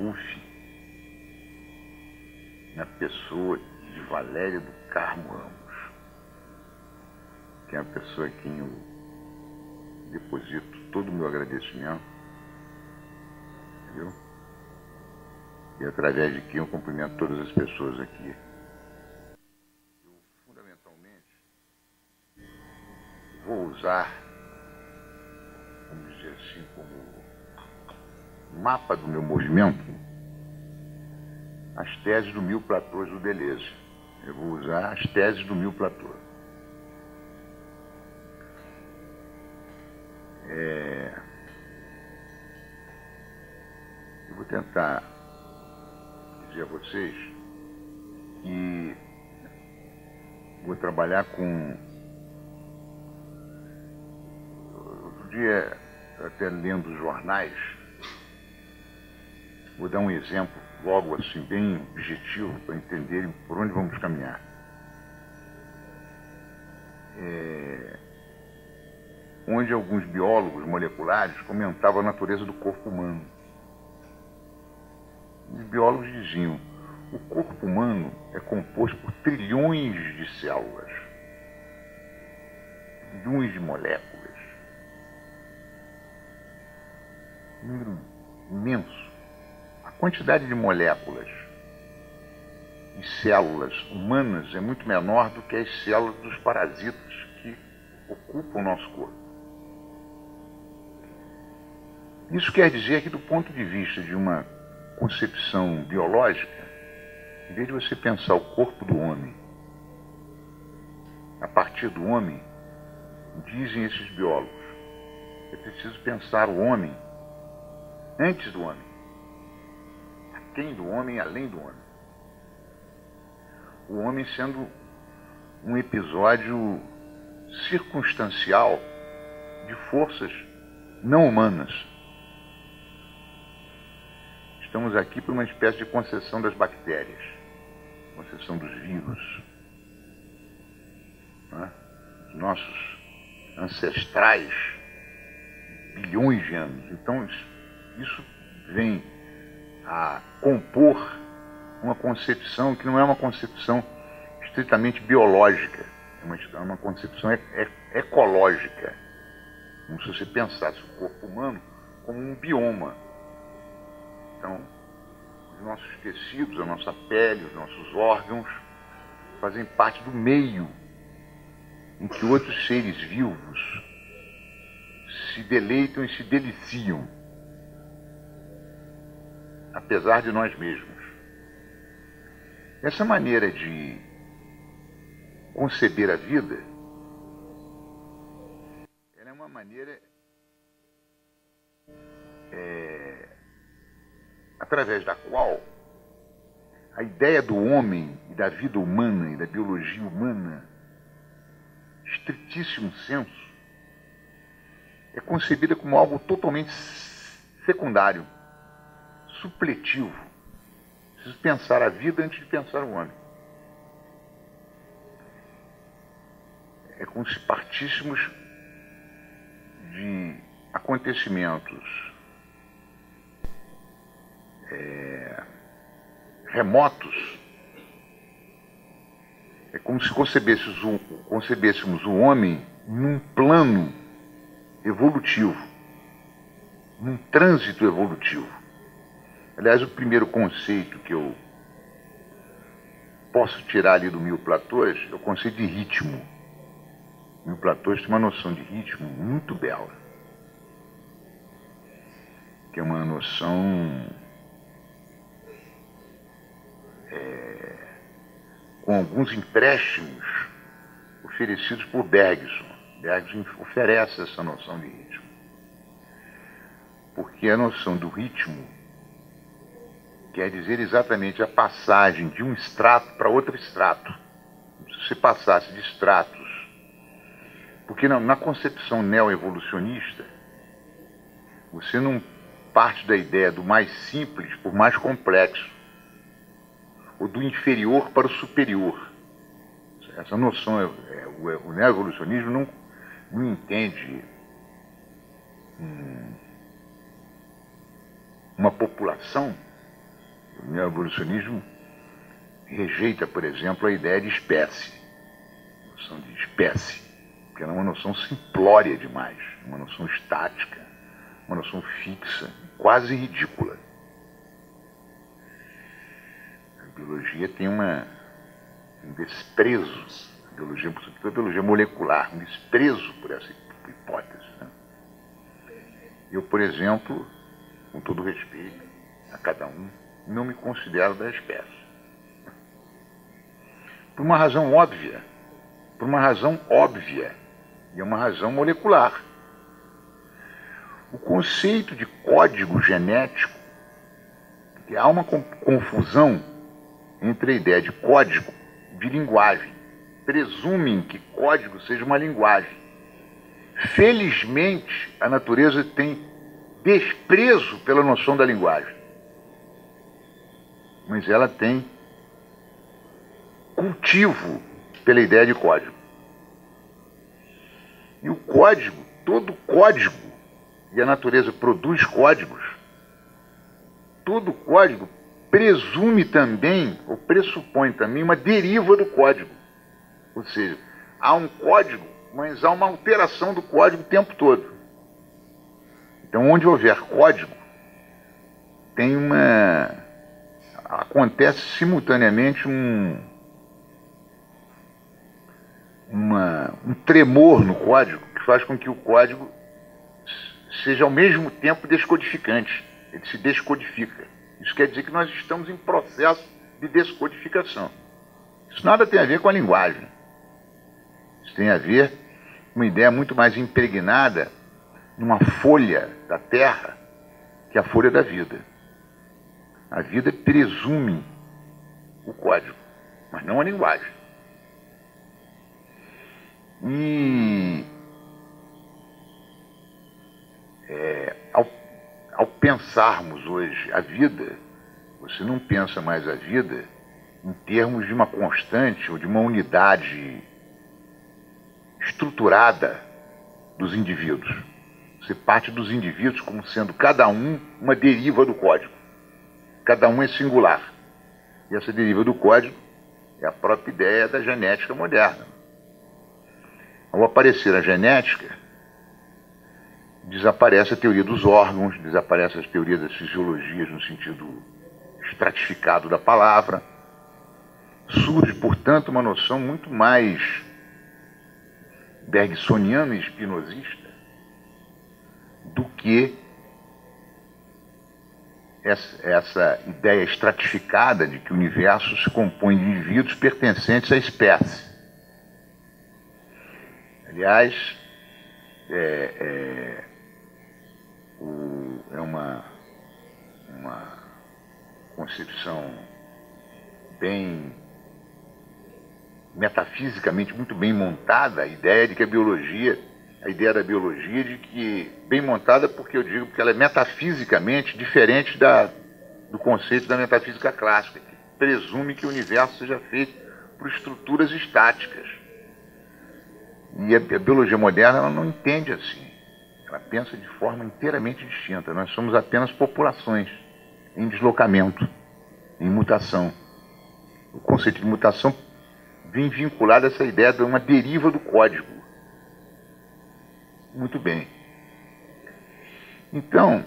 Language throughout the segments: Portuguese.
UF, na pessoa de Valéria do Carmo Ramos, que é uma pessoa a quem eu deposito todo o meu agradecimento, entendeu? E através de quem eu cumprimento todas as pessoas aqui. Eu, fundamentalmente, vou usar, vamos dizer assim, como mapa do meu movimento, as teses do 1000 platôs do Deleuze. Eu vou usar as teses do 1000 platôs. Eu vou tentar dizer a vocês que vou trabalhar com... Outro dia, até lendo os jornais, vou dar um exemplo logo assim, bem objetivo, para entenderem por onde vamos caminhar. Onde alguns biólogos moleculares comentavam a natureza do corpo humano. Os biólogos diziam: o corpo humano é composto por trilhões de células, trilhões de moléculas, um número imenso. A quantidade de moléculas e células humanas é muito menor do que as células dos parasitas que ocupam o nosso corpo. Isso quer dizer que, do ponto de vista de uma concepção biológica, em vez de você pensar o corpo do homem a partir do homem, dizem esses biólogos, é preciso pensar o homem antes do homem, aquém do homem, além do homem. O homem sendo um episódio circunstancial de forças não humanas. Estamos aqui por uma espécie de concessão das bactérias, concessão dos vírus. Né? Os nossos ancestrais, bilhões de anos. Então, isso vem a compor uma concepção que não é uma concepção estritamente biológica, é uma concepção ecológica. Como se você pensasse o corpo humano como um bioma. Então, os nossos tecidos, a nossa pele, os nossos órgãos fazem parte do meio em que outros seres vivos se deleitam e se deliciam, apesar de nós mesmos. Essa maneira de conceber a vida, ela é uma maneira através da qual a ideia do homem e da vida humana e da biologia humana, estritíssimo senso, é concebida como algo totalmente secundário, supletivo. Preciso pensar a vida antes de pensar o homem. É como se partíssemos de acontecimentos remotos. É como se concebêssemos o homem num plano evolutivo, num trânsito evolutivo. Aliás, o primeiro conceito que eu posso tirar ali do 1000 platôs é o conceito de ritmo. O 1000 platôs tem uma noção de ritmo muito bela, que é uma noção com alguns empréstimos oferecidos por Bergson. Bergson oferece essa noção de ritmo, porque a noção do ritmo quer dizer exatamente a passagem de um extrato para outro extrato. Se você passasse de estratos, porque na concepção neoevolucionista, você não parte da ideia do mais simples por mais complexo, ou do inferior para o superior. Essa noção, o neoevolucionismo não entende uma população O neoevolucionismo rejeita, por exemplo, a ideia de espécie, a noção de espécie, porque ela é uma noção simplória demais, uma noção estática, uma noção fixa, quase ridícula. A biologia tem um desprezo, a biologia molecular, um desprezo por essa hipótese, né? Eu, por exemplo, com todo respeito a cada um, não me considero da espécie. Por uma razão óbvia, e é uma razão molecular. O conceito de código genético, que há uma confusão entre a ideia de código e de linguagem. Presumem que código seja uma linguagem. Felizmente, a natureza tem desprezo pela noção da linguagem. Mas ela tem cultivo pela ideia de código. E o código, todo código, e a natureza produz códigos, todo código presume também, ou pressupõe também, uma deriva do código. Ou seja, há um código, mas há uma alteração do código o tempo todo. Então, onde houver código, acontece simultaneamente um tremor no código que faz com que o código seja ao mesmo tempo descodificante. Ele se descodifica. Isso quer dizer que nós estamos em processo de descodificação. Isso nada tem a ver com a linguagem. Isso tem a ver com uma ideia muito mais impregnada numa folha da Terra, que é a folha da vida. A vida presume o código, mas não a linguagem. E ao pensarmos hoje a vida, você não pensa mais a vida em termos de uma constante ou de uma unidade estruturada dos indivíduos. Você parte dos indivíduos como sendo cada um uma deriva do código. Cada um é singular. E essa deriva do código é a própria ideia da genética moderna. Ao aparecer a genética, desaparece a teoria dos órgãos, desaparece a teoria das fisiologias no sentido estratificado da palavra. Surge, portanto, uma noção muito mais bergsoniana e espinosista do que essa ideia estratificada de que o universo se compõe de indivíduos pertencentes à espécie. Aliás, é uma concepção bem metafisicamente muito bem montada, a ideia de que a ideia da biologia de que bem montada porque ela é metafisicamente diferente do conceito da metafísica clássica, que presume que o universo seja feito por estruturas estáticas. E a biologia moderna ela não entende assim. Ela pensa de forma inteiramente distinta. Nós somos apenas populações em deslocamento, em mutação. O conceito de mutação vem vinculado a essa ideia de uma deriva do código. Muito bem. Então,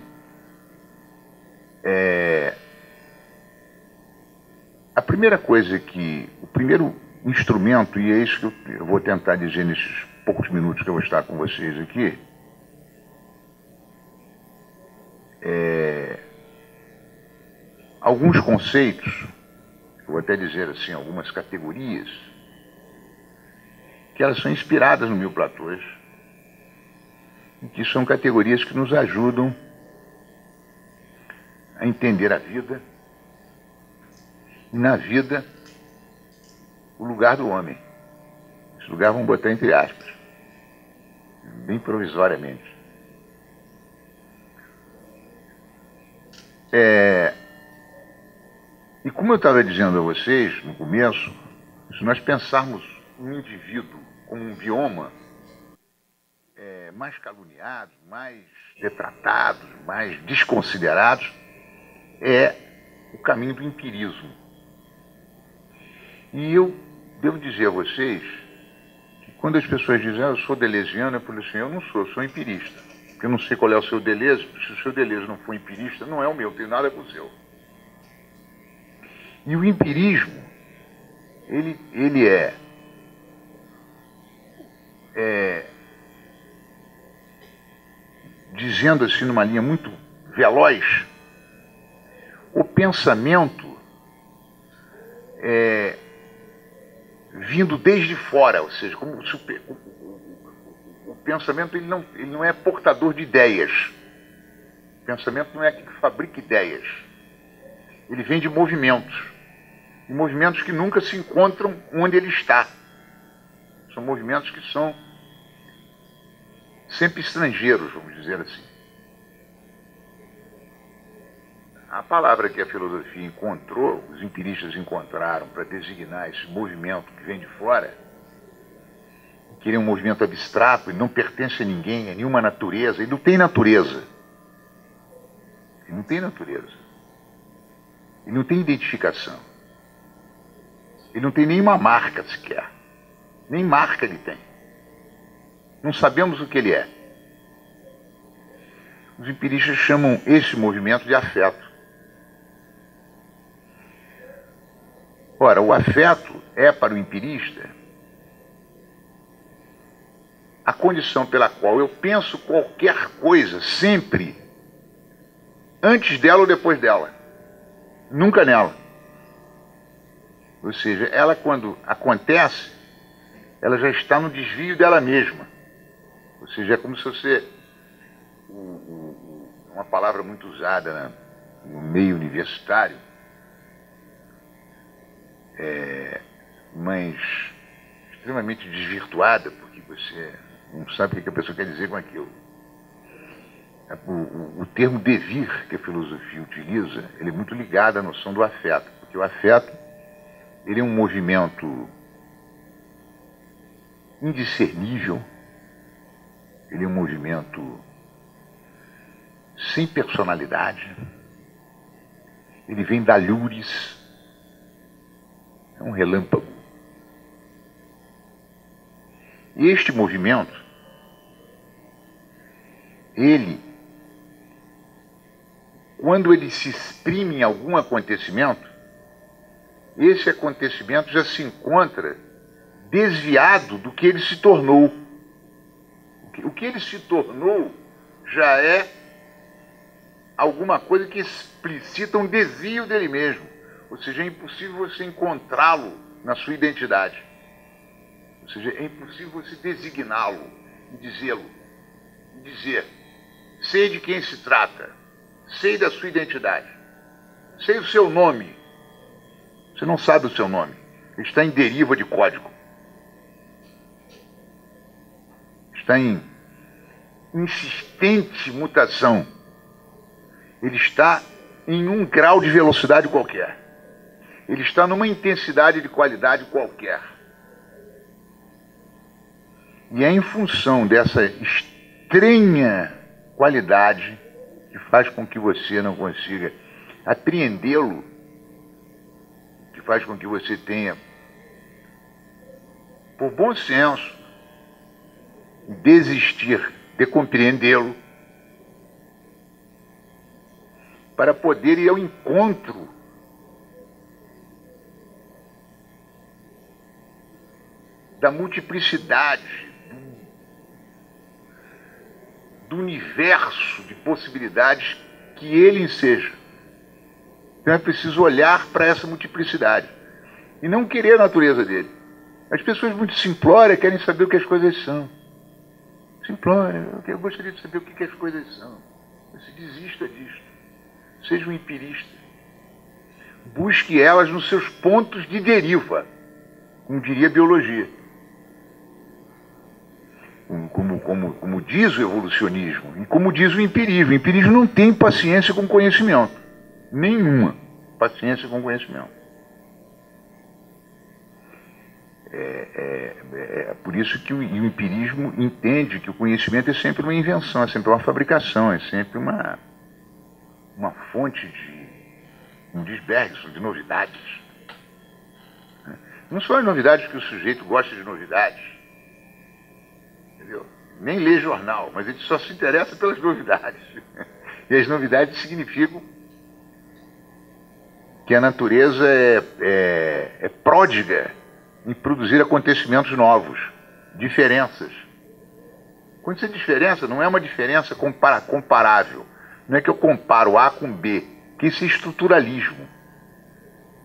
a primeira coisa o primeiro instrumento, e é isso que eu vou tentar dizer nesses poucos minutos que eu vou estar com vocês aqui, alguns conceitos, eu vou até dizer assim, algumas categorias, que elas são inspiradas no Mil-Platôs, e que são categorias que nos ajudam a entender a vida, e na vida, o lugar do homem. Esse lugar vamos botar entre aspas, bem provisoriamente. E como eu estava dizendo a vocês no começo, se nós pensarmos um indivíduo como um bioma, mais caluniados, mais retratados, mais desconsiderados, é o caminho do empirismo. E eu devo dizer a vocês que quando as pessoas dizem, eu sou deleuziano, eu falo assim, eu não sou, eu sou empirista. Porque eu não sei qual é o seu Deleuze, se o seu Deleuze não for empirista, não é o meu, tem nada com o seu. E o empirismo, ele é dizendo assim numa linha muito veloz, o pensamento vindo desde fora, ou seja, como se o pensamento ele não é portador de ideias. O pensamento não é que fabrica ideias. Ele vem de movimentos. E movimentos que nunca se encontram onde ele está. São movimentos que são sempre estrangeiros, vamos dizer assim. A palavra que a filosofia encontrou, os empiristas encontraram para designar esse movimento que vem de fora, que ele é um movimento abstrato, ele não pertence a ninguém, a nenhuma natureza, ele não tem natureza. Ele não tem natureza. Ele não tem identificação. Ele não tem nenhuma marca sequer. Nem marca ele tem. Não sabemos o que ele é. Os empiristas chamam esse movimento de afeto. Ora, o afeto é para o empirista a condição pela qual eu penso qualquer coisa sempre antes dela ou depois dela. Nunca nela. Ou seja, ela quando acontece, ela já está no desvio dela mesma. Ou seja, é como se você... Uma palavra muito usada no meio universitário, mas extremamente desvirtuada, porque você não sabe o que a pessoa quer dizer com aquilo. O termo devir que a filosofia utiliza, ele é muito ligado à noção do afeto, porque o afeto ele é um movimento indiscernível, ele é um movimento sem personalidade, ele vem da lures, é um relâmpago. E este movimento, quando ele se exprime em algum acontecimento, esse acontecimento já se encontra desviado do que ele se tornou. O que ele se tornou já é alguma coisa que explicita um desvio dele mesmo. Ou seja, é impossível você encontrá-lo na sua identidade. Ou seja, é impossível você designá-lo e dizê-lo. Dizer, sei de quem se trata, sei da sua identidade, sei o seu nome. Você não sabe o seu nome. Ele está em deriva de código. Está em insistente mutação. Ele está em um grau de velocidade qualquer. Ele está numa intensidade de qualidade qualquer. E é em função dessa estranha qualidade que faz com que você não consiga apreendê-lo, que faz com que você tenha, por bom senso, desistir de compreendê-lo, para poder ir ao encontro da multiplicidade, do universo de possibilidades que ele enseja. Então é preciso olhar para essa multiplicidade e não querer a natureza dele. As pessoas muito simplórias querem saber o que as coisas são. Simplória, eu gostaria de saber o que as coisas são. Você desista disso. Seja um empirista. Busque elas nos seus pontos de deriva, como diria a biologia. Como diz o evolucionismo, e como diz o empirismo. O empirismo não tem paciência com conhecimento. Nenhuma paciência com conhecimento. É por isso que o empirismo entende que o conhecimento é sempre uma invenção, é sempre uma fabricação, é sempre uma fonte como diz Bergson, de novidades. Não são as novidades que o sujeito gosta de novidades, entendeu? Nem lê jornal, mas ele só se interessa pelas novidades. E as novidades significam que a natureza é pródiga em produzir acontecimentos novos, diferenças. Quando você diferença, não é uma diferença comparável. Não é que eu comparo A com B, que isso é estruturalismo.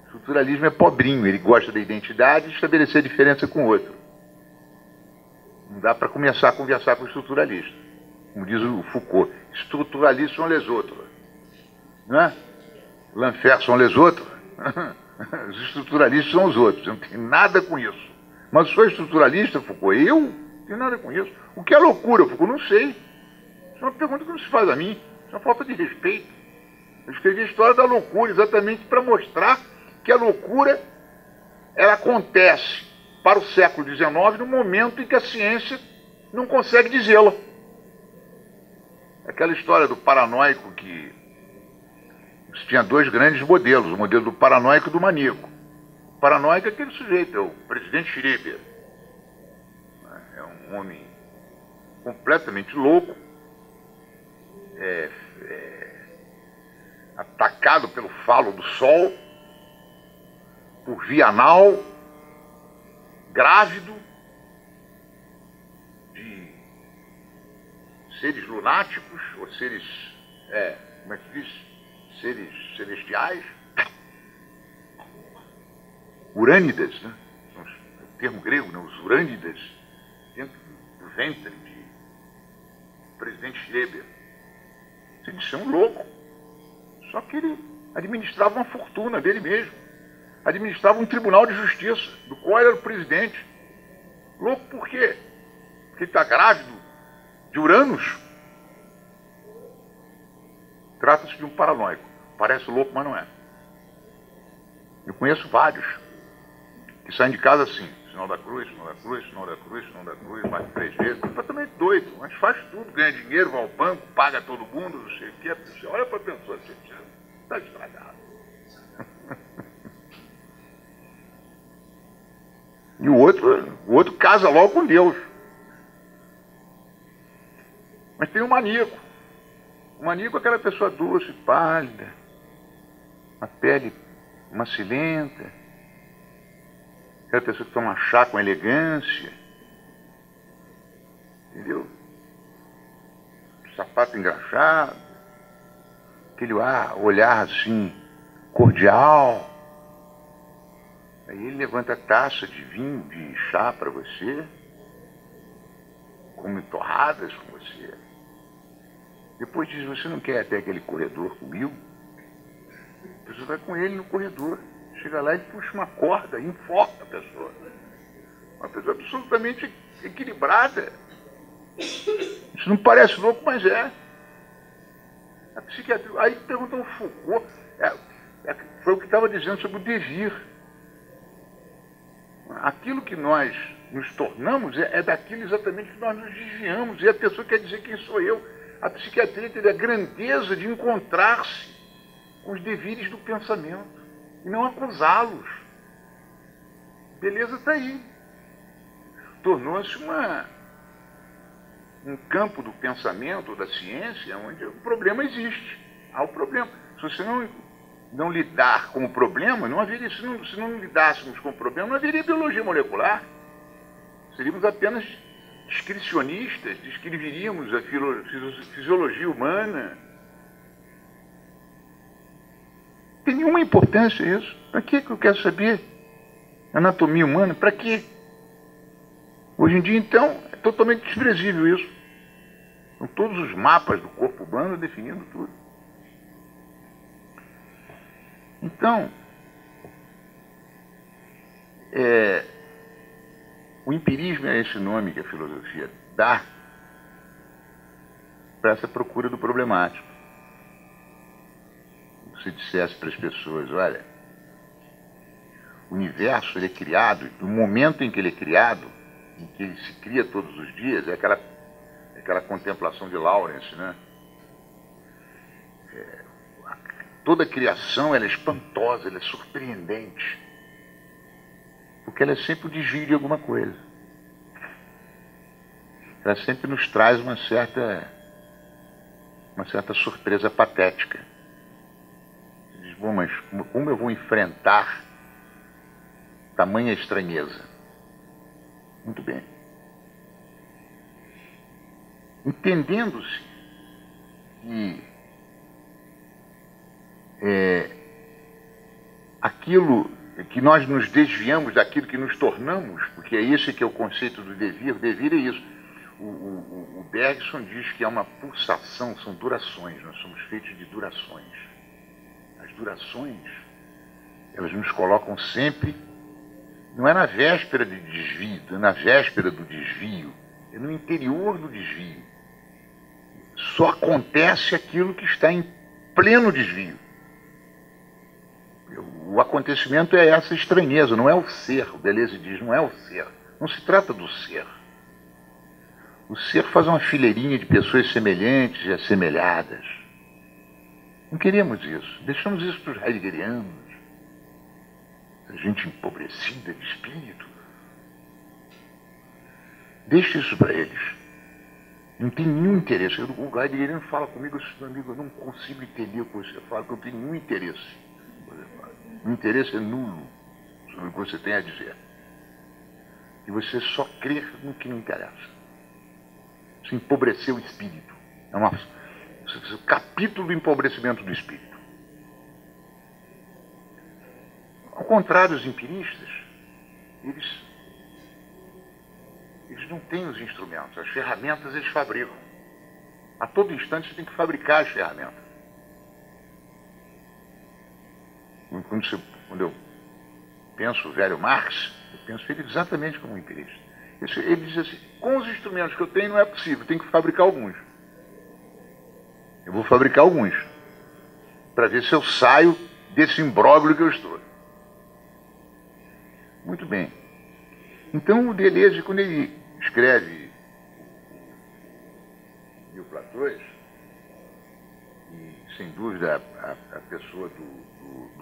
Estruturalismo é pobrinho, ele gosta da identidade e estabelecer a diferença com o outro. Não dá para começar a conversar com o estruturalista. Como diz o Foucault, estruturalistes são les autres. Não é? L'enfer são les autres. Os estruturalistas são os outros. Eu não tenho nada com isso. Mas sou estruturalista, Foucault? Eu não tenho nada com isso. O que é loucura, Foucault? Não sei. Isso é uma pergunta que não se faz a mim. Isso é uma falta de respeito. Eu escrevi a história da loucura exatamente para mostrar que a loucura ela acontece para o século XIX no momento em que a ciência não consegue dizê-la. Aquela história do paranoico que tinha dois grandes modelos, o modelo do paranoico e do maníaco. O paranoico é aquele sujeito, é o presidente Schreiber. É um homem completamente louco, atacado pelo falo do sol, por via anal, grávido, de seres lunáticos, ou seres, como é que diz? Seres celestiais, urânidas, né? O termo grego, né? Os urânidas, dentro do ventre de presidente Schreiber. Isso é um louco. Só que ele administrava uma fortuna dele mesmo. Administrava um tribunal de justiça, do qual ele era o presidente. Louco por quê? Porque ele está grávido de Uranus. Trata-se de um paranoico. Parece louco, mas não é. Eu conheço vários que saem de casa assim, sinal da cruz, sinal da cruz, sinal da cruz, sinal da cruz, mais 3 vezes, completamente doido, mas faz tudo, ganha dinheiro, vai ao banco, paga todo mundo, não sei o que, você olha para a pessoa, você está estragado. E o outro casa logo com Deus. Mas tem um maníaco. O maníaco é aquela pessoa doce, pálida, uma pele macilenta, aquela pessoa que toma chá com elegância, entendeu? Sapato engraxado, aquele olhar assim, cordial. Aí ele levanta a taça de vinho, de chá para você, come torradas com você. Depois diz, você não quer até aquele corredor comigo? A pessoa vai com ele no corredor. Chega lá e puxa uma corda e enforca a pessoa. Uma pessoa absolutamente equilibrada. Isso não parece louco, mas é. A psiquiatria. Aí pergunta ao Foucault, foi o que estava dizendo sobre o devir. Aquilo que nós nos tornamos é daquilo exatamente que nós nos desviamos. E a pessoa quer dizer quem sou eu. A psiquiatria teve a grandeza de encontrar-se com os devires do pensamento e não acusá-los. Beleza está aí. Tornou-se um campo do pensamento, da ciência, onde o problema existe. Há o problema. Se você não lidar com o problema, não haveria, se não lidássemos com o problema, não haveria biologia molecular. Seríamos apenas descricionistas, descreveríamos a fisiologia humana. Não tem nenhuma importância isso. Para que eu quero saber anatomia humana? Para quê? Hoje em dia, então, é totalmente desprezível isso. São todos os mapas do corpo humano definindo tudo. Então, o empirismo é esse nome que a filosofia dá para essa procura do problemático. Se dissesse para as pessoas, olha, o universo ele é criado, no momento em que ele é criado, em que ele se cria todos os dias, é aquela contemplação de Lawrence, né? Toda a criação ela é espantosa, ela é surpreendente. Porque ela é sempre o desvio de alguma coisa. Ela sempre nos traz uma certa surpresa patética. Você diz, bom, mas como eu vou enfrentar tamanha estranheza? Muito bem. Entendendo-se que aquilo que nós nos desviamos daquilo que nos tornamos, porque é esse que é o conceito do devir. O devir é isso. O Bergson diz que é uma pulsação, são durações, nós somos feitos de durações. As durações, elas nos colocam sempre, não é na véspera de desvio, é na véspera do desvio, é no interior do desvio. Só acontece aquilo que está em pleno desvio. O acontecimento é essa estranheza, não é o ser. O Deleuze diz, não é o ser. Não se trata do ser. O ser faz uma fileirinha de pessoas semelhantes e assemelhadas. Não queremos isso. Deixamos isso para os heideggerianos. A gente empobrecida de espírito. Deixe isso para eles. Não tem nenhum interesse. O heideggeriano fala comigo, meu amigo, eu não consigo entender o que você fala, porque eu não tenho nenhum interesse. O interesse é nulo sobre o que você tem a dizer. E você só crê no que não interessa. Isso empobreceu o espírito. É um capítulo do empobrecimento do espírito. Ao contrário, os empiristas, eles não têm os instrumentos. As ferramentas eles fabricam. A todo instante você tem que fabricar as ferramentas. Quando eu penso o velho Marx, eu penso ele exatamente como um empirista. Ele diz assim, com os instrumentos que eu tenho não é possível, eu tenho que fabricar alguns. Eu vou fabricar alguns, para ver se eu saio desse imbróglio que eu estou. Muito bem. Então o Deleuze, quando ele escreve Mil Platões, e sem dúvida a pessoa do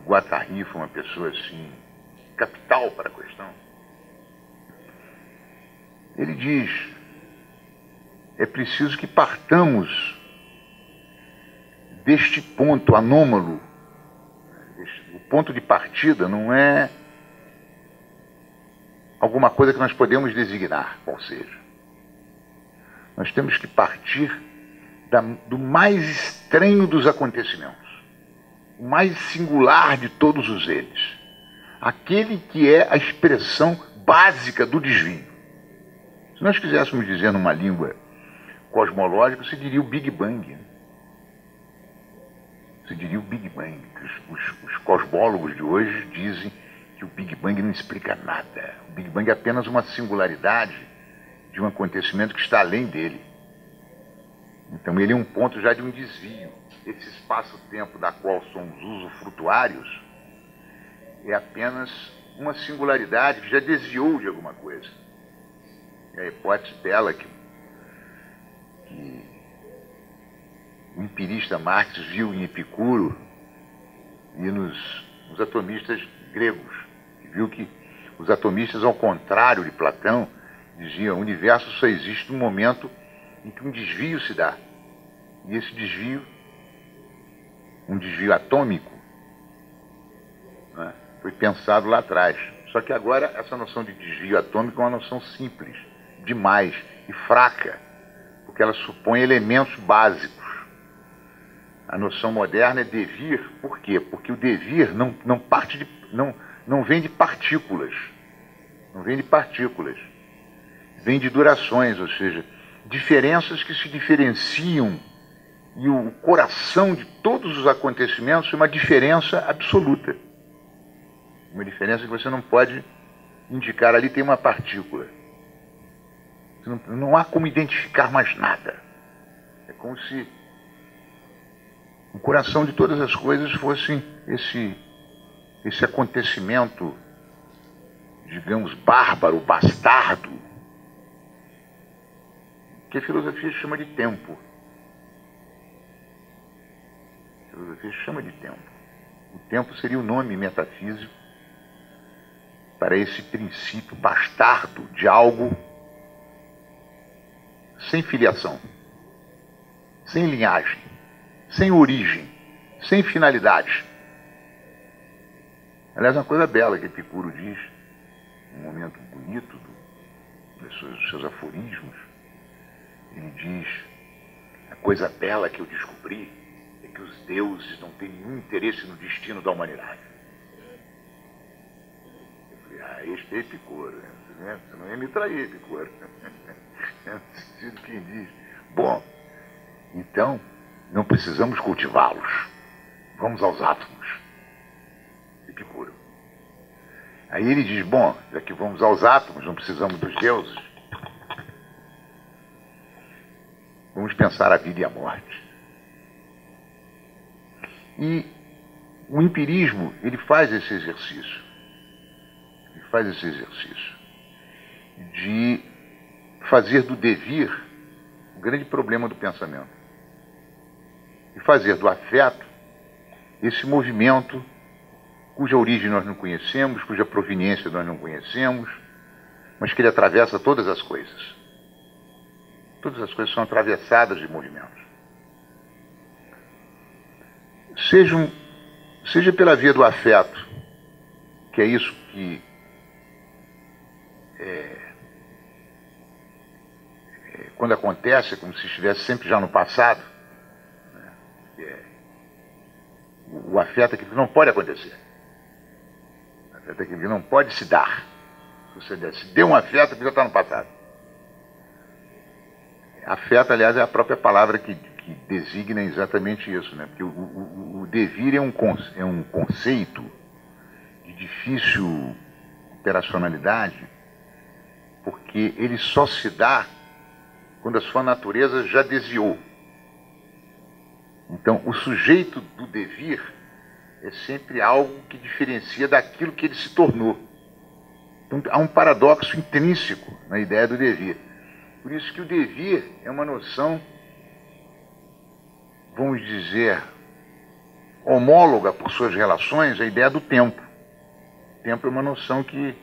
Guattari foi uma pessoa assim, capital para a questão. Ele diz, é preciso que partamos deste ponto anômalo. O ponto de partida não é alguma coisa que nós podemos designar, qual seja. Nós temos que partir do mais estranho dos acontecimentos. O mais singular de todos os eles. Aquele que é a expressão básica do desvio. Se nós quiséssemos dizer numa língua cosmológica, se diria o Big Bang. Se diria o Big Bang. Os cosmólogos de hoje dizem que o Big Bang não explica nada. O Big Bang é apenas uma singularidade de um acontecimento que está além dele. Então ele é um ponto já de um desvio. Esse espaço-tempo da qual somos usufrutuários é apenas uma singularidade que já desviou de alguma coisa. É a hipótese dela que o empirista Marx viu em Epicuro e nos atomistas gregos. Viu que os atomistas, ao contrário de Platão, diziam o universo só existe no momento em que um desvio se dá. E esse desvio, um desvio atômico, né, foi pensado lá atrás. Só que agora essa noção de desvio atômico é uma noção simples, demais e fraca, porque ela supõe elementos básicos. A noção moderna é devir, por quê? Porque o devir não vem de partículas, não vem de partículas, vem de durações, ou seja, diferenças que se diferenciam, e o coração de todos os acontecimentos é uma diferença absoluta. Uma diferença que você não pode indicar, ali tem uma partícula. Não há como identificar mais nada. É como se o coração de todas as coisas fosse esse acontecimento, digamos, bárbaro, bastardo, que a filosofia chama de tempo. A filosofia chama de tempo. O tempo seria o nome metafísico para esse princípio bastardo de algo sem filiação, sem linhagem, sem origem, sem finalidade. Aliás, uma coisa bela que Epicuro diz, um momento bonito dos seus aforismos, ele diz: a coisa bela que eu descobri é que os deuses não têm nenhum interesse no destino da humanidade. Eu falei, este é Epicuro, né? Você não ia me trair, Epicuro. É no sentido que diz, bom, então não precisamos cultivá-los, vamos aos átomos. Epicuro. Aí ele diz, bom, já que vamos aos átomos, não precisamos dos deuses, vamos pensar a vida e a morte. E o empirismo, ele faz esse exercício. Ele faz esse exercício de fazer do devir o grande problema do pensamento. E fazer do afeto esse movimento cuja origem nós não conhecemos, cuja proveniência nós não conhecemos, mas que ele atravessa todas as coisas. Todas as coisas são atravessadas de movimentos. Seja pela via do afeto, que é isso que quando acontece, é como se estivesse sempre já no passado, né? O afeto é aquilo que não pode acontecer. O afeto é aquilo que não pode se dar. Se deu um afeto, aquilo já está no passado. Afeto, aliás, é a própria palavra que designa exatamente isso, né? Porque o devir é um conceito de difícil operacionalidade, porque ele só se dá quando a sua natureza já desviou. Então, o sujeito do devir é sempre algo que diferencia daquilo que ele se tornou. Então, há um paradoxo intrínseco na ideia do devir. Por isso que o devir é uma noção, vamos dizer, homóloga por suas relações à ideia do tempo. O tempo é uma noção que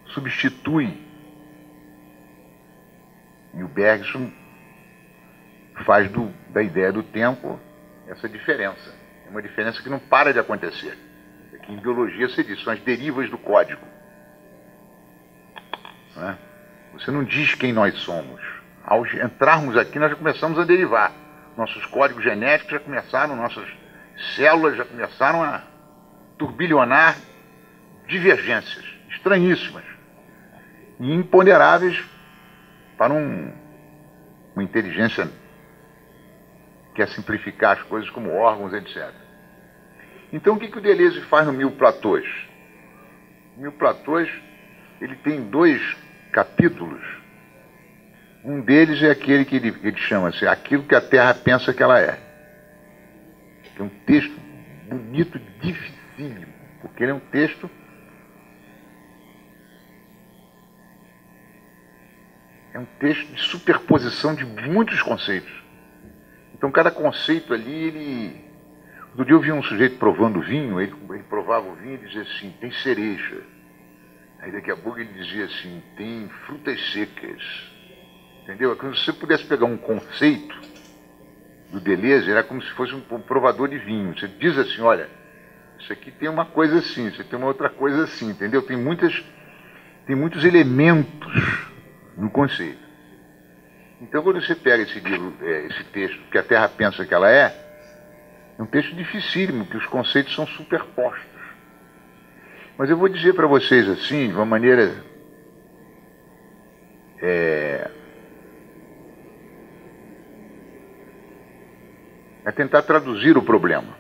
substitui, e o Bergson faz da ideia do tempo essa diferença. É uma diferença que não para de acontecer. Aqui em biologia se diz, são as derivas do código. Não é? Você não diz quem nós somos. Ao entrarmos aqui, nós já começamos a derivar. Nossos códigos genéticos já começaram, nossas células já começaram a turbilhonar divergências estranhíssimas e imponderáveis para uma inteligência que quer simplificar as coisas como órgãos, etc. Então, o que o Deleuze faz no Mil Platôs? O Mil Platôs, ele tem 2 capítulos. Um deles é aquele que ele chama-se Aquilo que a Terra Pensa que Ela É. Que é um texto bonito, dificílimo, porque ele é um texto de superposição de muitos conceitos. Então, cada conceito ali, Outro dia eu vi um sujeito provando vinho, ele provava o vinho e dizia assim, tem cereja. Aí daqui a pouco ele dizia assim, tem frutas secas. Entendeu? É como se você pudesse pegar um conceito do Deleuze, era como se fosse um provador de vinho. Você diz assim, olha, isso aqui tem uma coisa assim, isso aqui tem uma outra coisa assim, entendeu? Tem muitos elementos no conceito. Então, quando você pega esse livro, esse texto, que a Terra Pensa que Ela É um texto dificílimo, que os conceitos são superpostos. Mas eu vou dizer para vocês assim, de uma maneira a tentar traduzir o problema.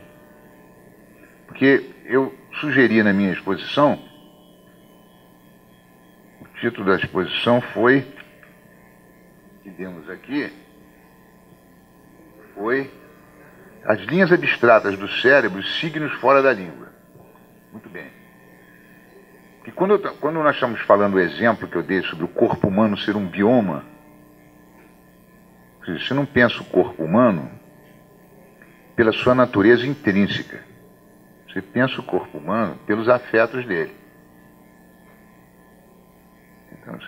Porque eu sugeri na minha exposição, o título da exposição foi, que vemos aqui, foi As Linhas Abstratas do Cérebro, Signos Fora da Língua. Muito bem. Porque quando nós estamos falando o exemplo que eu dei sobre o corpo humano ser um bioma, você não pensa o corpo humano pela sua natureza intrínseca. Você pensa o corpo humano pelos afetos dele. Então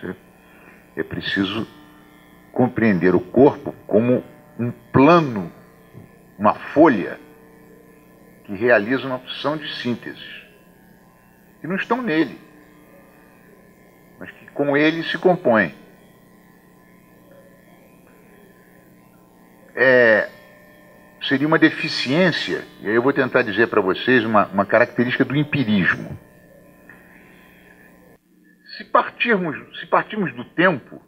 é preciso compreender o corpo como um plano, uma folha que realiza uma opção de sínteses, que não estão nele, mas que com ele se compõem. Seria uma deficiência, e aí eu vou tentar dizer para vocês uma característica do empirismo. Se partirmos do tempo,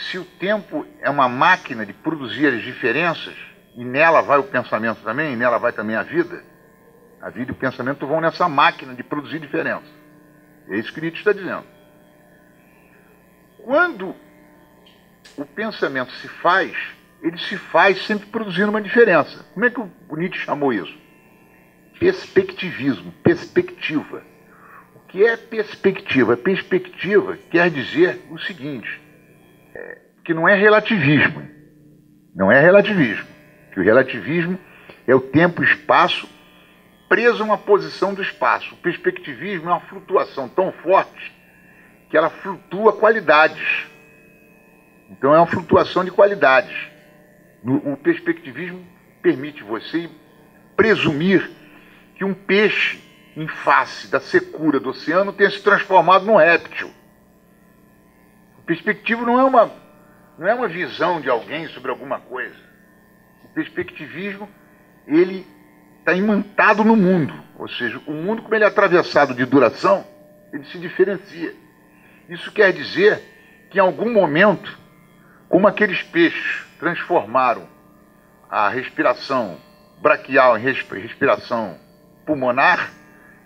se o tempo é uma máquina de produzir as diferenças, e nela vai o pensamento também, e nela vai também a vida e o pensamento vão nessa máquina de produzir diferença. É isso que Nietzsche está dizendo. Quando o pensamento se faz, ele se faz sempre produzindo uma diferença. Como é que o Nietzsche chamou isso? Perspectivismo, perspectiva. O que é perspectiva? Perspectiva quer dizer o seguinte, que não é relativismo. Não é relativismo. Que o relativismo é o tempo e espaço preso a uma posição do espaço. O perspectivismo é uma flutuação tão forte que ela flutua qualidades. Então é uma flutuação de qualidades. O perspectivismo permite você presumir que um peixe, em face da secura do oceano, tenha se transformado num réptil. O perspectivo não é uma visão de alguém sobre alguma coisa. O perspectivismo, ele está imantado no mundo. Ou seja, o mundo, como ele é atravessado de duração, ele se diferencia. Isso quer dizer que em algum momento, como aqueles peixes transformaram a respiração braquial em respiração pulmonar,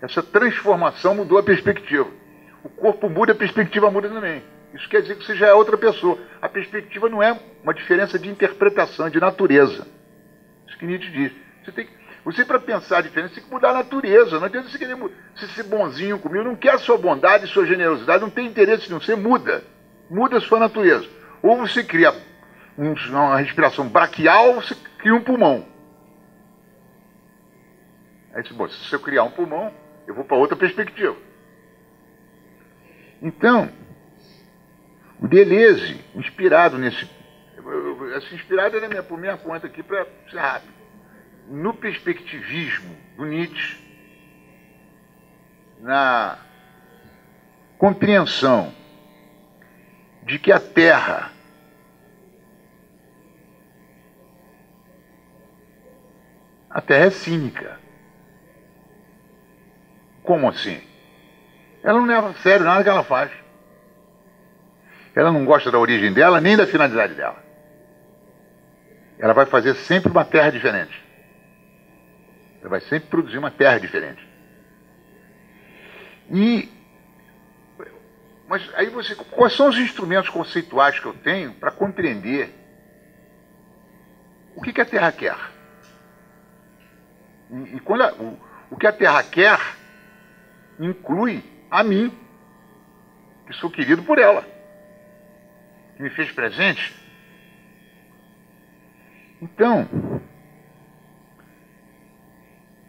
essa transformação mudou a perspectiva. O corpo muda, a perspectiva muda também. Isso quer dizer que você já é outra pessoa. A perspectiva não é uma diferença de interpretação, de natureza. Isso que Nietzsche diz. Você para pensar a diferença, tem que mudar a natureza. Não adianta você querer ser bonzinho comigo. Não quer a sua bondade, sua generosidade, não tem interesse nenhum. Você muda. Muda a sua natureza. Ou você cria uma respiração braquial, ou você cria um pulmão. Aí você, se eu criar um pulmão, eu vou para outra perspectiva. Então, o Deleuze, inspirado inspirado é por minha conta aqui para ser rápido. No perspectivismo do Nietzsche, na compreensão de que a Terra é cínica. Como assim? Ela não leva a sério nada que ela faz. Ela não gosta da origem dela, nem da finalidade dela. Ela vai fazer sempre uma terra diferente. Ela vai sempre produzir uma terra diferente. Mas aí quais são os instrumentos conceituais que eu tenho para compreender o que a Terra quer? E quando o que a Terra quer inclui a mim, que sou querido por ela, que me fez presente. Então,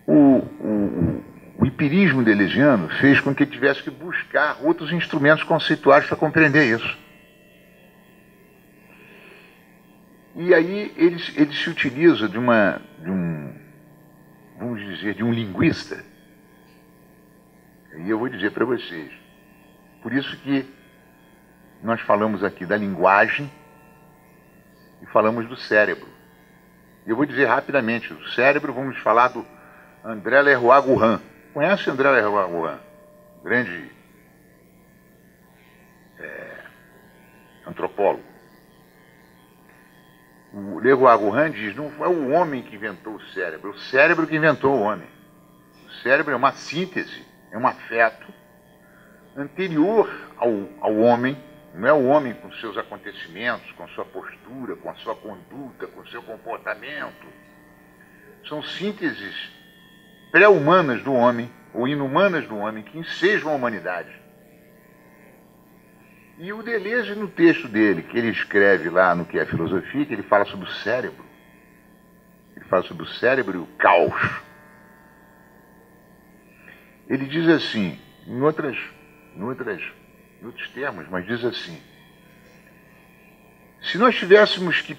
o empirismo deleuziano fez com que tivesse que buscar outros instrumentos conceituais para compreender isso. E aí ele se utiliza de um linguista. E eu vou dizer para vocês, por isso que nós falamos aqui da linguagem e falamos do cérebro. Eu vou dizer rapidamente, o cérebro, vamos falar do André Lerroux-Gourhan. Conhece André Lerroux-Gourhan? Grande antropólogo. O Lerroux-Gourhan diz, não foi o homem que inventou o cérebro que inventou o homem. O cérebro é uma síntese, é um afeto anterior ao homem. Não é o homem com seus acontecimentos, com sua postura, com a sua conduta, com o seu comportamento. São sínteses pré-humanas do homem, ou inumanas do homem, que ensejam a humanidade. E o Deleuze, no texto dele, que ele escreve lá no que é filosofia, que ele fala sobre o cérebro, Ele fala sobre o cérebro e o caos. Ele diz assim, em outros termos, mas diz assim: se nós tivéssemos que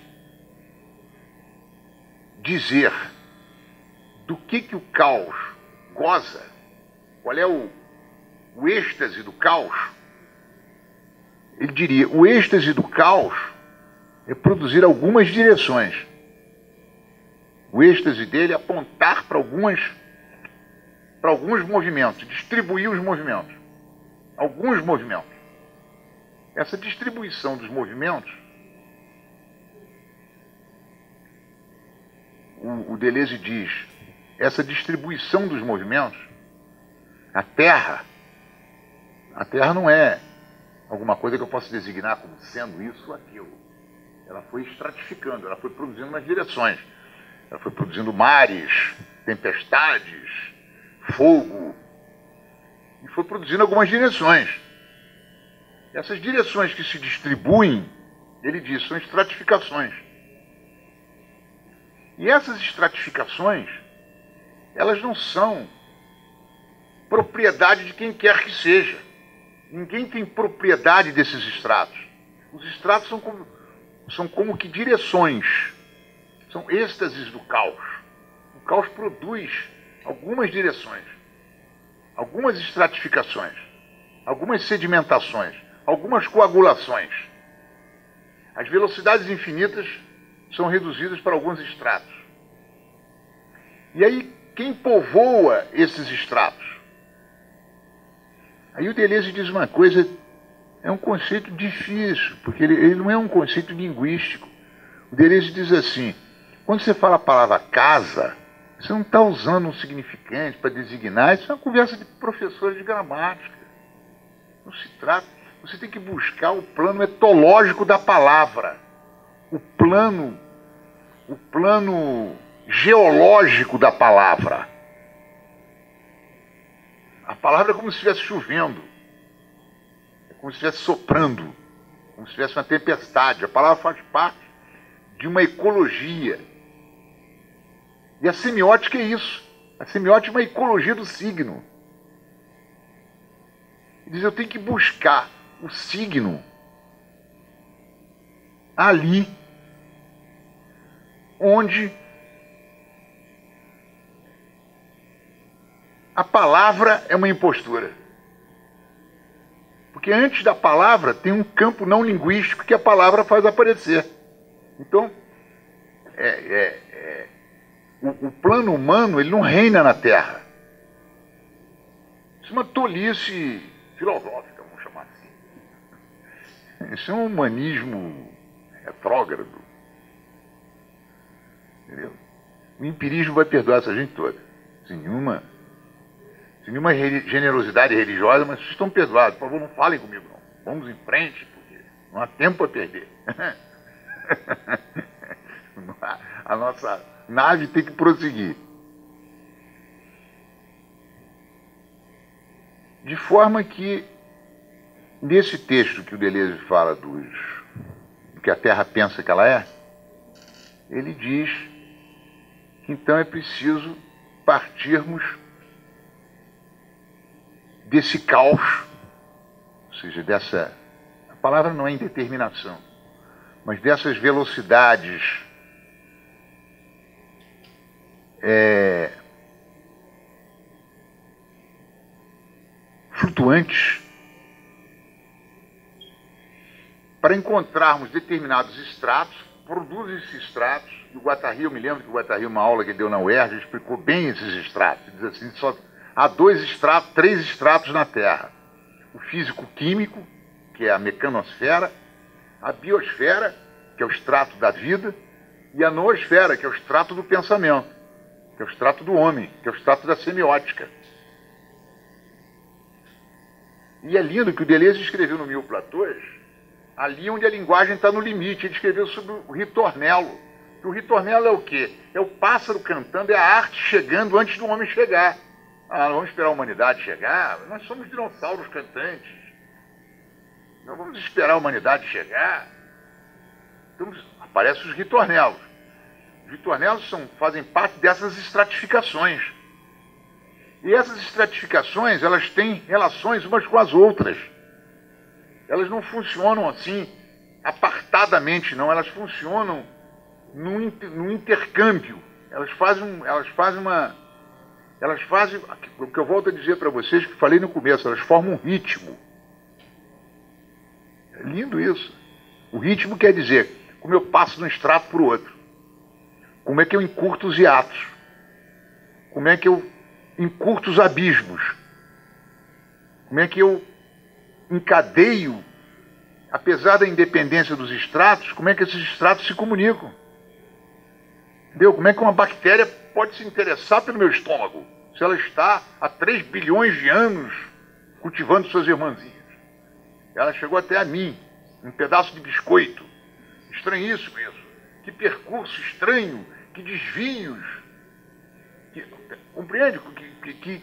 dizer do que o caos goza, qual é o êxtase do caos, ele diria: o êxtase do caos é produzir algumas direções. O êxtase dele é apontar para alguns movimentos, distribuir os movimentos. Alguns movimentos. Essa distribuição dos movimentos, o Deleuze diz, essa distribuição dos movimentos, a Terra não é alguma coisa que eu possa designar como sendo isso ou aquilo. Ela foi estratificando, ela foi produzindo umas direções. Ela foi produzindo mares, tempestades, fogo, e foi produzindo algumas direções. Essas direções que se distribuem, ele diz, são estratificações. E essas estratificações, elas não são propriedade de quem quer que seja. Ninguém tem propriedade desses estratos. Os estratos são como que direções, são êxtases do caos. O caos produz algumas direções, algumas estratificações, algumas sedimentações, algumas coagulações. As velocidades infinitas são reduzidas para alguns estratos. E aí, quem povoa esses estratos? Aí o Deleuze diz uma coisa, é um conceito difícil, porque ele não é um conceito linguístico. O Deleuze diz assim: quando você fala a palavra casa, você não está usando um significante para designar, isso é uma conversa de professores de gramática. Não se trata. Você tem que buscar o plano etológico da palavra, o plano geológico da palavra. A palavra é como se estivesse chovendo, é como se estivesse soprando, como se tivesse uma tempestade. A palavra faz parte de uma ecologia. E a semiótica é isso. A semiótica é uma ecologia do signo. Ele diz: eu tenho que buscar o signo ali onde a palavra é uma impostura. Porque antes da palavra tem um campo não linguístico que a palavra faz aparecer. Então, o plano humano, ele não reina na Terra. Isso é uma tolice filosófica, vamos chamar assim. Isso é um humanismo retrógrado. Entendeu? O empirismo vai perdoar essa gente toda. Sem nenhuma generosidade religiosa, mas vocês estão perdoados. Por favor, não falem comigo, não. Vamos em frente, porque não há tempo a perder. A nossa nave tem que prosseguir. De forma que, nesse texto que o Deleuze fala do que a Terra pensa que ela é, ele diz que então é preciso partirmos desse caos, ou seja, a palavra não é indeterminação, mas dessas velocidades flutuantes, para encontrarmos determinados estratos. Produzem-se estratos, e o Guattari, eu me lembro que o Guattari, uma aula que deu na UERJ, explicou bem esses estratos. Ele diz assim: só há três estratos na Terra: o físico-químico, que é a mecanosfera, a biosfera, que é o estrato da vida, e a noosfera, que é o estrato do pensamento, que é o estrato do homem, que é o estrato da semiótica. E é lindo que o Deleuze escreveu no Mil Platôs, ali onde a linguagem está no limite. Ele escreveu sobre o ritornelo. O ritornelo é o quê? É o pássaro cantando, é a arte chegando antes do homem chegar. Ah, não vamos esperar a humanidade chegar? Nós somos dinossauros cantantes. Não vamos esperar a humanidade chegar. Então, aparecem os ritornelos. ritornelos fazem parte dessas estratificações. E essas estratificações, elas têm relações umas com as outras. Elas não funcionam assim, apartadamente, não. Elas funcionam no intercâmbio. Elas fazem o que eu volto a dizer para vocês, que falei no começo, elas formam um ritmo. É lindo isso. O ritmo quer dizer como eu passo de um extrato para o outro. Como é que eu encurto os hiatos. Como é que eu encurto os abismos. Como é que eu encadeio, apesar da independência dos estratos, como é que esses estratos se comunicam. Entendeu? Como é que uma bactéria pode se interessar pelo meu estômago, se ela está há 3 bilhões de anos cultivando suas irmãzinhas. Ela chegou até a mim, um pedaço de biscoito. Estranhíssimo isso. Que percurso estranho, que desvios. Compreende?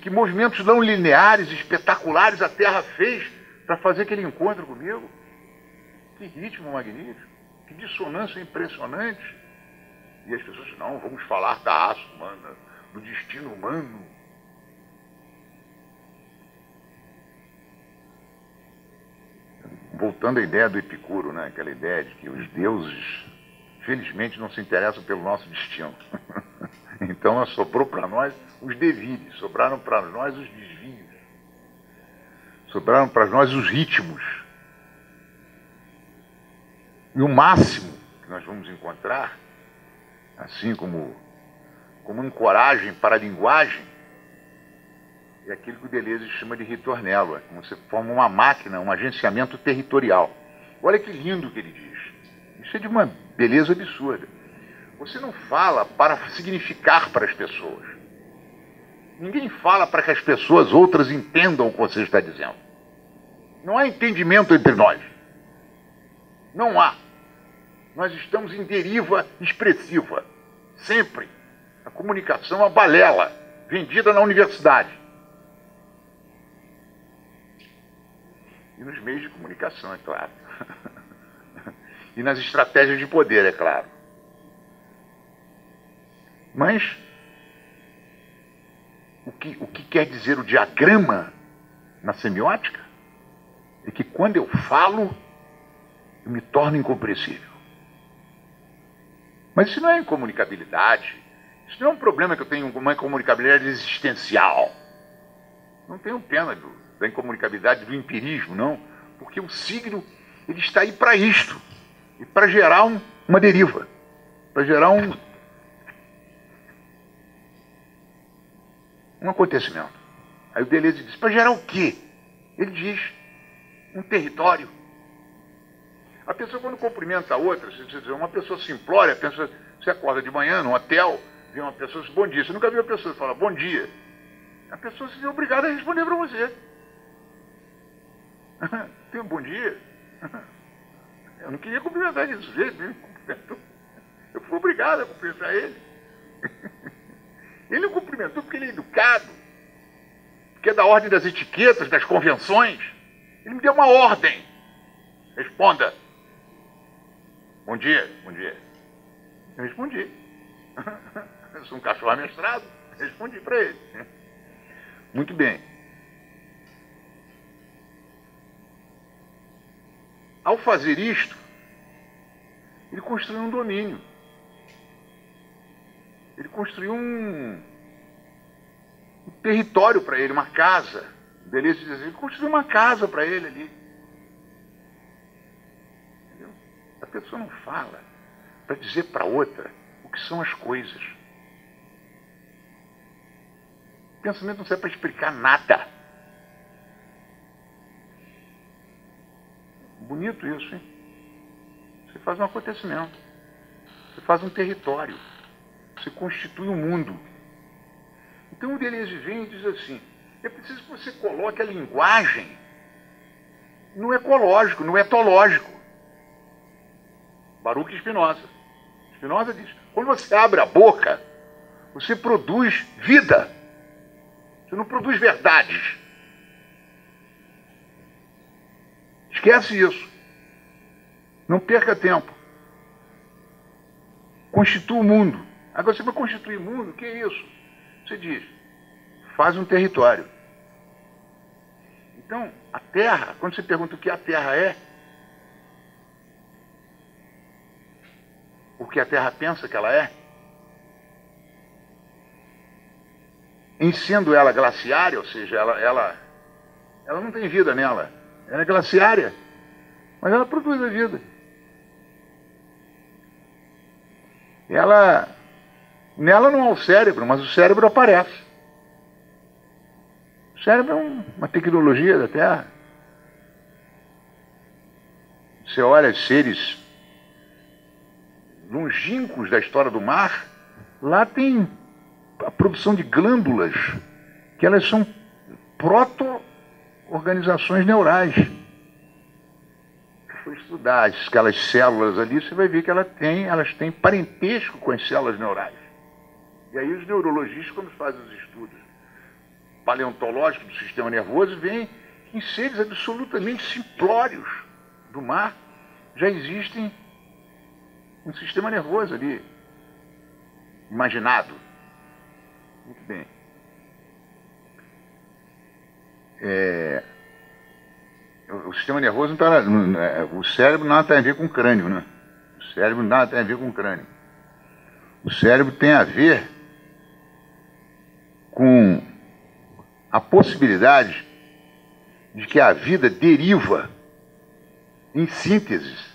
Que movimentos não lineares, espetaculares a Terra fez para fazer aquele encontro comigo. Que ritmo magnífico, que dissonância impressionante. E as pessoas dizem, não, vamos falar da raça humana, do destino humano. Voltando à ideia do Epicuro, né? Aquela ideia de que os deuses, felizmente, não se interessam pelo nosso destino. Então sobrou para nós os devires, sobraram para nós os desvios, sobraram para nós os ritmos. E o máximo que nós vamos encontrar, assim como ancoragem para a linguagem, é aquilo que o Deleuze chama de ritornelo, é como você forma uma máquina, um agenciamento territorial. Olha que lindo que ele diz. Isso é de uma beleza absurda. Você não fala para significar para as pessoas. Ninguém fala para que as pessoas outras entendam o que você está dizendo. Não há entendimento entre nós. Não há. Nós estamos em deriva expressiva. Sempre. A comunicação é uma balela, vendida na universidade. E nos meios de comunicação, é claro. E nas estratégias de poder, é claro. Mas o que quer dizer o diagrama na semiótica é que quando eu falo, eu me torno incompreensível. Mas isso não é incomunicabilidade. Isso não é um problema que eu tenho uma incomunicabilidade existencial. Não tenho pena da incomunicabilidade do empirismo, não. Porque o signo, ele está aí para isto. E para gerar uma deriva. Para gerar um acontecimento. Aí o Deleuze diz, para gerar o quê? Ele diz, um território. A pessoa quando cumprimenta a outra, uma pessoa simplória, você acorda de manhã num hotel, vê uma pessoa e diz, bom dia. Você nunca viu a pessoa falar, bom dia. A pessoa se vê obrigada a responder para você. Tem um bom dia? Eu não queria cumprimentar ele desse jeito, ele cumprimentou. Eu fui obrigado a cumprimentar ele. Ele não cumprimentou porque ele é educado, porque é da ordem das etiquetas, das convenções. Ele me deu uma ordem. Responda. Bom dia, bom dia. Eu respondi. Eu sou um cachorro amestrado, respondi para ele. Muito bem. Ao fazer isto, ele construiu um domínio. Ele construiu um território para ele, uma casa. Deleuze diz assim, ele construiu uma casa para ele ali. Entendeu? A pessoa não fala para dizer para outra o que são as coisas. O pensamento não serve para explicar nada. Bonito isso, hein? Você faz um acontecimento. Você faz um território. Você constitui um mundo. Então o Deleuze vem e diz assim, é preciso que você coloque a linguagem no ecológico, no etológico. Baruch Spinoza. Spinoza diz, quando você abre a boca, você produz vida. Você não produz verdades. Esquece isso. Não perca tempo. Constitua o mundo. Agora, você vai constituir mundo, o que é isso? Você diz, faz um território. Então, a Terra, quando você pergunta o que a Terra é, o que a Terra pensa que ela é, em sendo ela glaciária, ou seja, ela não tem vida nela, ela é glaciária, mas ela produz a vida. Nela não há o cérebro, mas o cérebro aparece. O cérebro é uma tecnologia da Terra. Você olha os seres longínquos da história do mar, lá tem a produção de glândulas, que elas são proto-organizações neurais. Se for estudar aquelas células ali, você vai ver que elas têm parentesco com as células neurais. E aí os neurologistas, quando fazem os estudos paleontológicos do sistema nervoso, veem que em seres absolutamente simplórios do mar já existem um sistema nervoso ali, imaginado. Muito bem. O sistema nervoso não está... O cérebro nada tem a ver com o crânio, né? O cérebro nada tem a ver com o crânio. O cérebro tem a ver com a possibilidade de que a vida deriva em sínteses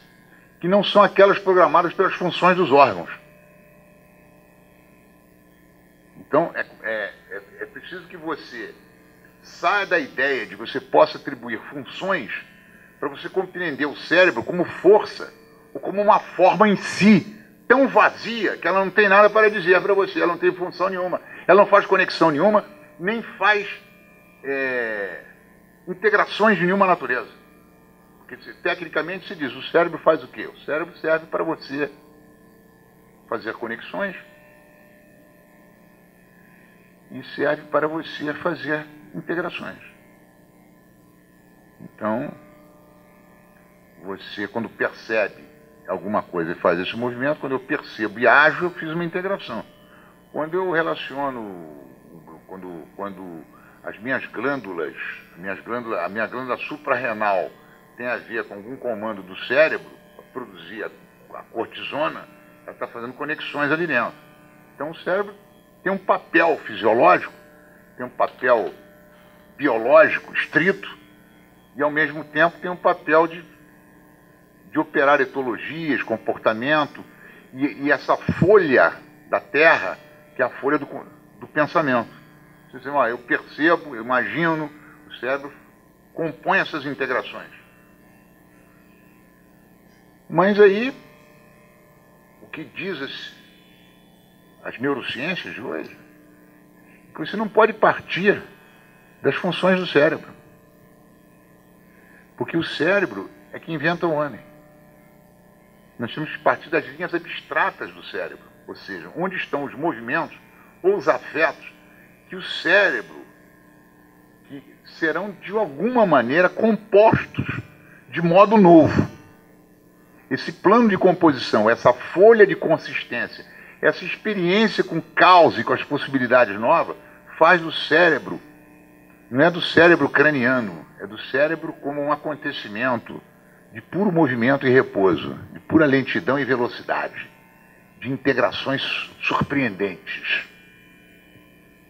que não são aquelas programadas pelas funções dos órgãos. Então, é preciso que você saia da ideia de que você possa atribuir funções para você compreender o cérebro como força ou como uma forma em si, tão vazia que ela não tem nada para dizer para você, ela não tem função nenhuma, ela não faz conexão nenhuma, nem faz integrações de nenhuma natureza. Porque tecnicamente se diz, o cérebro faz o quê? O cérebro serve para você fazer conexões e serve para você fazer integrações. Então, você quando percebe alguma coisa e faz esse movimento, quando eu percebo e ajo, eu fiz uma integração. Quando eu relaciono, quando as minhas glândulas, a minha glândula suprarrenal tem a ver com algum comando do cérebro, para produzir a cortisona, ela está fazendo conexões ali dentro. Então o cérebro tem um papel fisiológico, tem um papel biológico estrito, e ao mesmo tempo tem um papel de operar etologias, comportamento, e essa folha da Terra, que é a folha do pensamento. Você diz, eu percebo, eu imagino, o cérebro compõe essas integrações. Mas aí, o que diz as neurociências de hoje, é que você não pode partir das funções do cérebro. Porque o cérebro é que inventa o homem. Nós temos que partir das linhas abstratas do cérebro, ou seja, onde estão os movimentos ou os afetos que o cérebro, que serão de alguma maneira compostos de modo novo. Esse plano de composição, essa folha de consistência, essa experiência com causa e com as possibilidades novas, faz do cérebro, não é do cérebro craniano, é do cérebro como um acontecimento de puro movimento e repouso, de pura lentidão e velocidade, de integrações surpreendentes.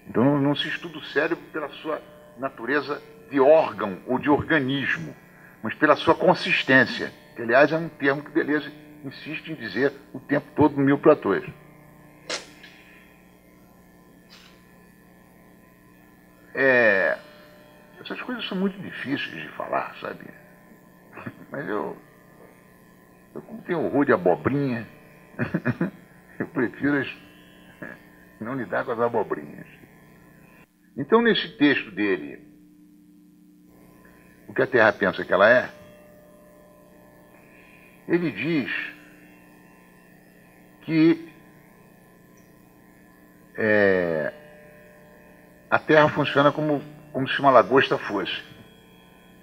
Então não se estuda o cérebro pela sua natureza de órgão ou de organismo, mas pela sua consistência, que aliás é um termo que Deleuze insiste em dizer o tempo todo no Mil Platôs. Essas coisas são muito difíceis de falar, sabe? Mas eu como tenho horror de abobrinha, eu prefiro não lidar com as abobrinhas. Então, nesse texto dele, o que a Terra pensa que ela é, ele diz que a Terra funciona como se uma lagosta fosse,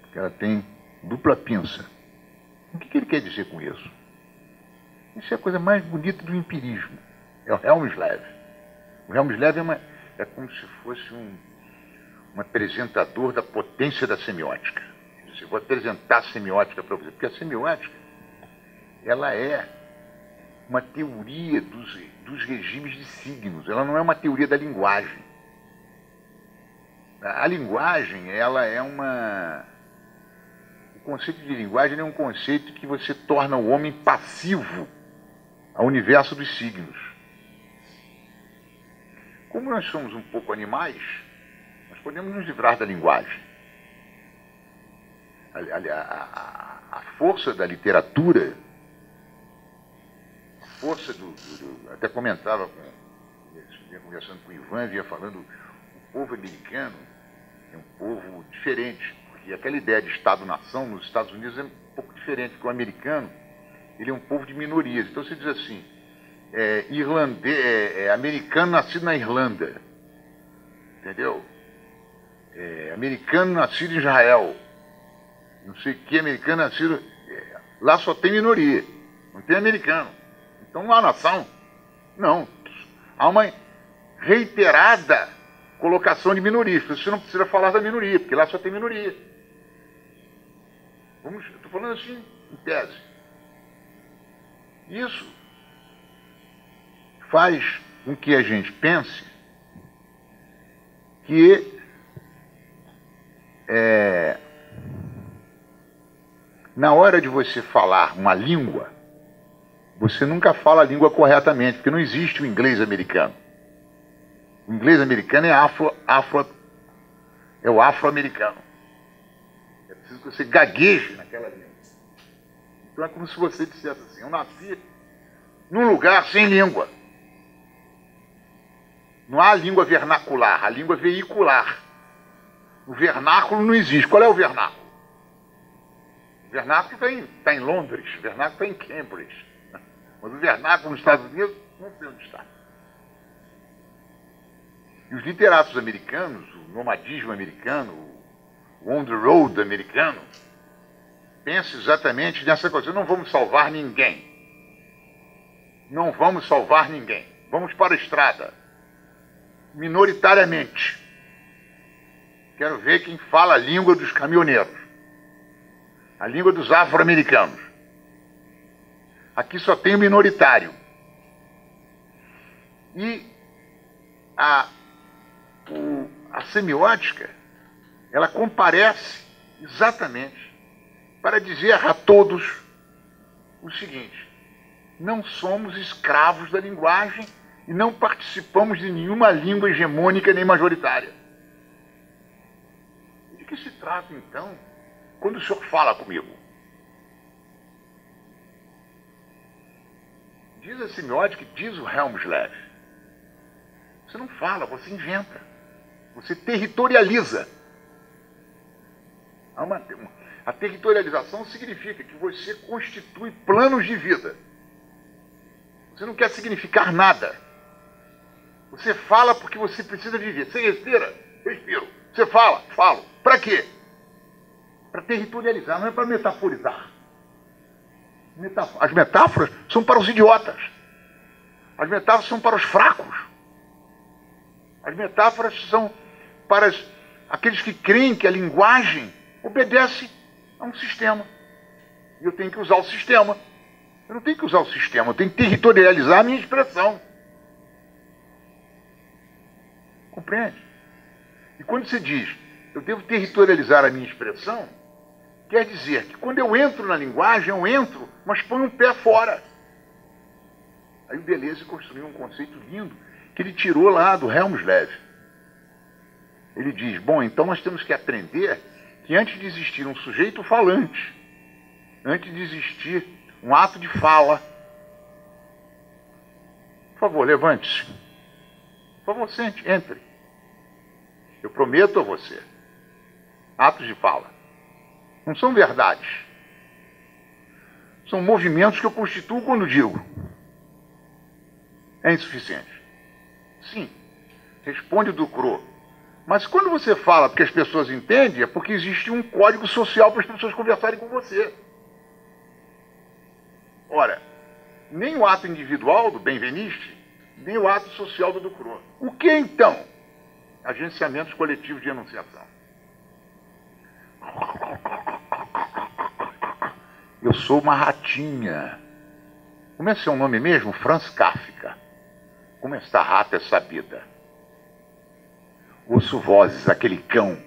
porque ela tem dupla pinça. O que ele quer dizer com isso? Isso é a coisa mais bonita do empirismo. É o Helmslave. O Helmslave é como se fosse um apresentador da potência da semiótica. Eu vou apresentar a semiótica para você, porque a semiótica ela é uma teoria dos regimes de signos, ela não é uma teoria da linguagem. A linguagem, ela é o conceito de linguagem é um conceito que você torna o homem passivo ao universo dos signos. Como nós somos um pouco animais, nós podemos nos livrar da linguagem. A força da literatura, a força até comentava, conversando com o Ivan, vinha falando, o povo americano é um povo diferente, porque aquela ideia de Estado-nação nos Estados Unidos é um pouco diferente, porque o americano ele é um povo de minorias. Então você diz assim, americano nascido na Irlanda, entendeu? Americano nascido em Israel, não sei o que, americano nascido... lá só tem minoria, não tem americano. Então não há nação. Não. Há uma reiterada colocação de minorias. Você não precisa falar da minoria, porque lá só tem minoria. Estou falando assim, em tese. Isso faz com que a gente pense que na hora de você falar uma língua, você nunca fala a língua corretamente, porque não existe o inglês americano. O inglês americano é o afro-americano. É preciso que você gagueje naquela língua. Então é como se você dissesse assim, eu nasci num lugar sem língua. Não há língua vernacular, há língua veicular. O vernáculo não existe. Qual é o vernáculo? O vernáculo está em Londres, o vernáculo está em Cambridge. Mas o vernáculo nos Estados Unidos, não sei onde está. E os literatos americanos, o nomadismo americano, o on the road americano, pensam exatamente nessa coisa. Não vamos salvar ninguém. Não vamos salvar ninguém. Vamos para a estrada. Minoritariamente. Quero ver quem fala a língua dos caminhoneiros. A língua dos afro-americanos. Aqui só tem o minoritário. E a semiótica, ela comparece exatamente para dizer a todos o seguinte: não somos escravos da linguagem e não participamos de nenhuma língua hegemônica nem majoritária. De que se trata, então, quando o senhor fala comigo? Diz a semiótica, diz o Helmslave, você não fala, você inventa. Você territorializa. A territorialização significa que você constitui planos de vida. Você não quer significar nada. Você fala porque você precisa viver. Você respira? Respiro. Você fala? Falo. Para quê? Para territorializar, não é para metaforizar. As metáforas são para os idiotas. As metáforas são para os fracos. As metáforas são para aqueles que creem que a linguagem obedece a um sistema. E eu tenho que usar o sistema. Eu não tenho que usar o sistema, eu tenho que territorializar a minha expressão. Compreende? E quando você diz, eu devo territorializar a minha expressão, quer dizer que quando eu entro na linguagem, eu entro, mas ponho um pé fora. Aí o Deleuze construiu um conceito lindo que ele tirou lá do Helmslave. Ele diz, bom, então nós temos que aprender que antes de existir um sujeito falante, antes de existir um ato de fala, por favor, levante-se. Por favor, sente, entre. Eu prometo a você, atos de fala não são verdades. São movimentos que eu constituo quando digo. É insuficiente. Sim, responde o Ducrot. Mas quando você fala porque as pessoas entendem, é porque existe um código social para as pessoas conversarem com você. Ora, nem o ato individual do Benveniste, nem o ato social do Ducrot. O que então? Agenciamentos coletivos de enunciação. Eu sou uma ratinha. Como é seu nome mesmo? Franz Kafka. Como esta rata é sabida. Ouço vozes, aquele cão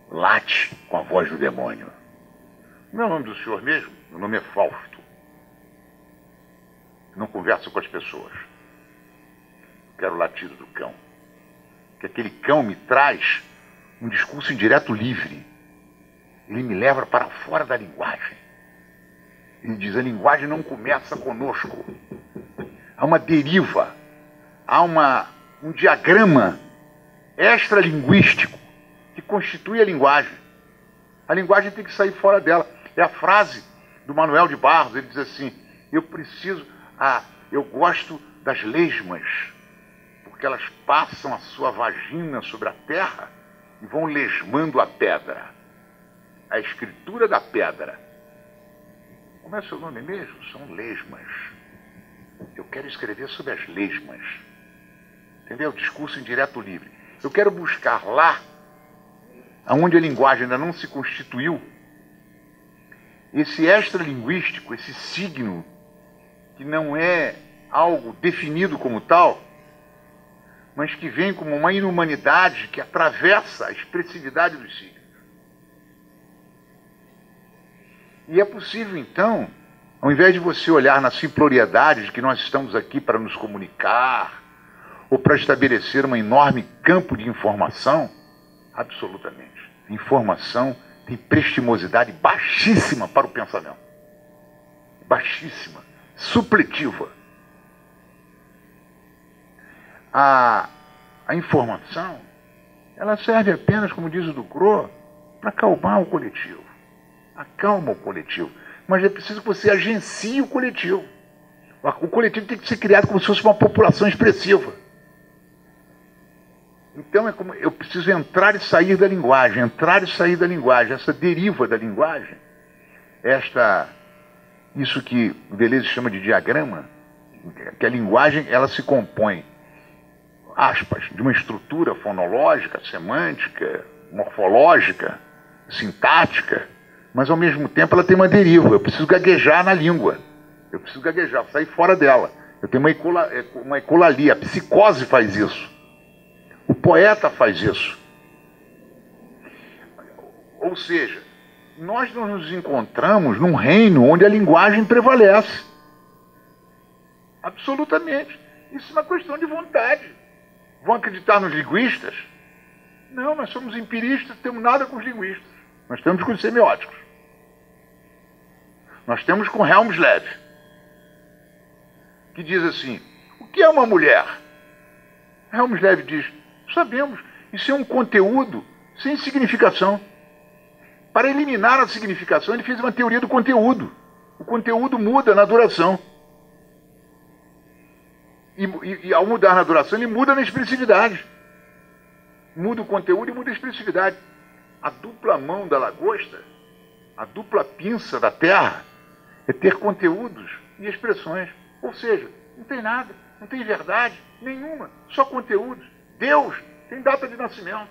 late com a voz do demônio. Não é o nome do senhor mesmo? Meu nome é Fausto. Não converso com as pessoas. Quero o latido do cão. Que aquele cão me traz um discurso indireto livre. Ele me leva para fora da linguagem. Ele diz, a linguagem não começa conosco. Há uma deriva, há um diagrama extralinguístico que constitui a linguagem. A linguagem tem que sair fora dela. É a frase do Manuel de Barros, ele diz assim, eu gosto das lesmas, porque elas passam a sua vagina sobre a terra e vão lesmando a pedra. A escritura da pedra. Como é seu nome mesmo? São lesmas. Eu quero escrever sobre as lesmas. Entendeu? Discurso indireto livre. Eu quero buscar lá, onde a linguagem ainda não se constituiu, esse extralinguístico, esse signo, que não é algo definido como tal, mas que vem como uma inumanidade que atravessa a expressividade dos signos. E é possível, então, ao invés de você olhar na simploriedade de que nós estamos aqui para nos comunicar, ou para estabelecer um enorme campo de informação, absolutamente. Informação tem prestimosidade baixíssima para o pensamento. Baixíssima. Supletiva. A informação, ela serve apenas, como diz o Ducrot, para acalmar o coletivo. Acalma o coletivo. Mas é preciso que você agencie o coletivo. O coletivo tem que ser criado como se fosse uma população expressiva. Então é como eu preciso entrar e sair da linguagem, entrar e sair da linguagem, essa deriva da linguagem, isso que o Deleuze chama de diagrama, que a linguagem ela se compõe, aspas, de uma estrutura fonológica, semântica, morfológica, sintática, mas ao mesmo tempo ela tem uma deriva. Eu preciso gaguejar na língua, eu preciso gaguejar, sair fora dela. Eu tenho uma ecolalia, a psicose faz isso. O poeta faz isso. Ou seja, nós nos encontramos num reino onde a linguagem prevalece. Absolutamente. Isso é uma questão de vontade. Vão acreditar nos linguistas? Não, nós somos empiristas, não temos nada com os linguistas. Nós temos com os semióticos. Nós temos com Helmsleb, que diz assim, o que é uma mulher? Helmsleb diz, sabemos, isso é um conteúdo sem significação. Para eliminar a significação, ele fez uma teoria do conteúdo. O conteúdo muda na duração. E ao mudar na duração, ele muda na expressividade. Muda o conteúdo e muda a expressividade. A dupla mão da lagosta, a dupla pinça da terra, é ter conteúdos e expressões. Ou seja, não tem nada, não tem verdade nenhuma, só conteúdos. Deus tem data de nascimento.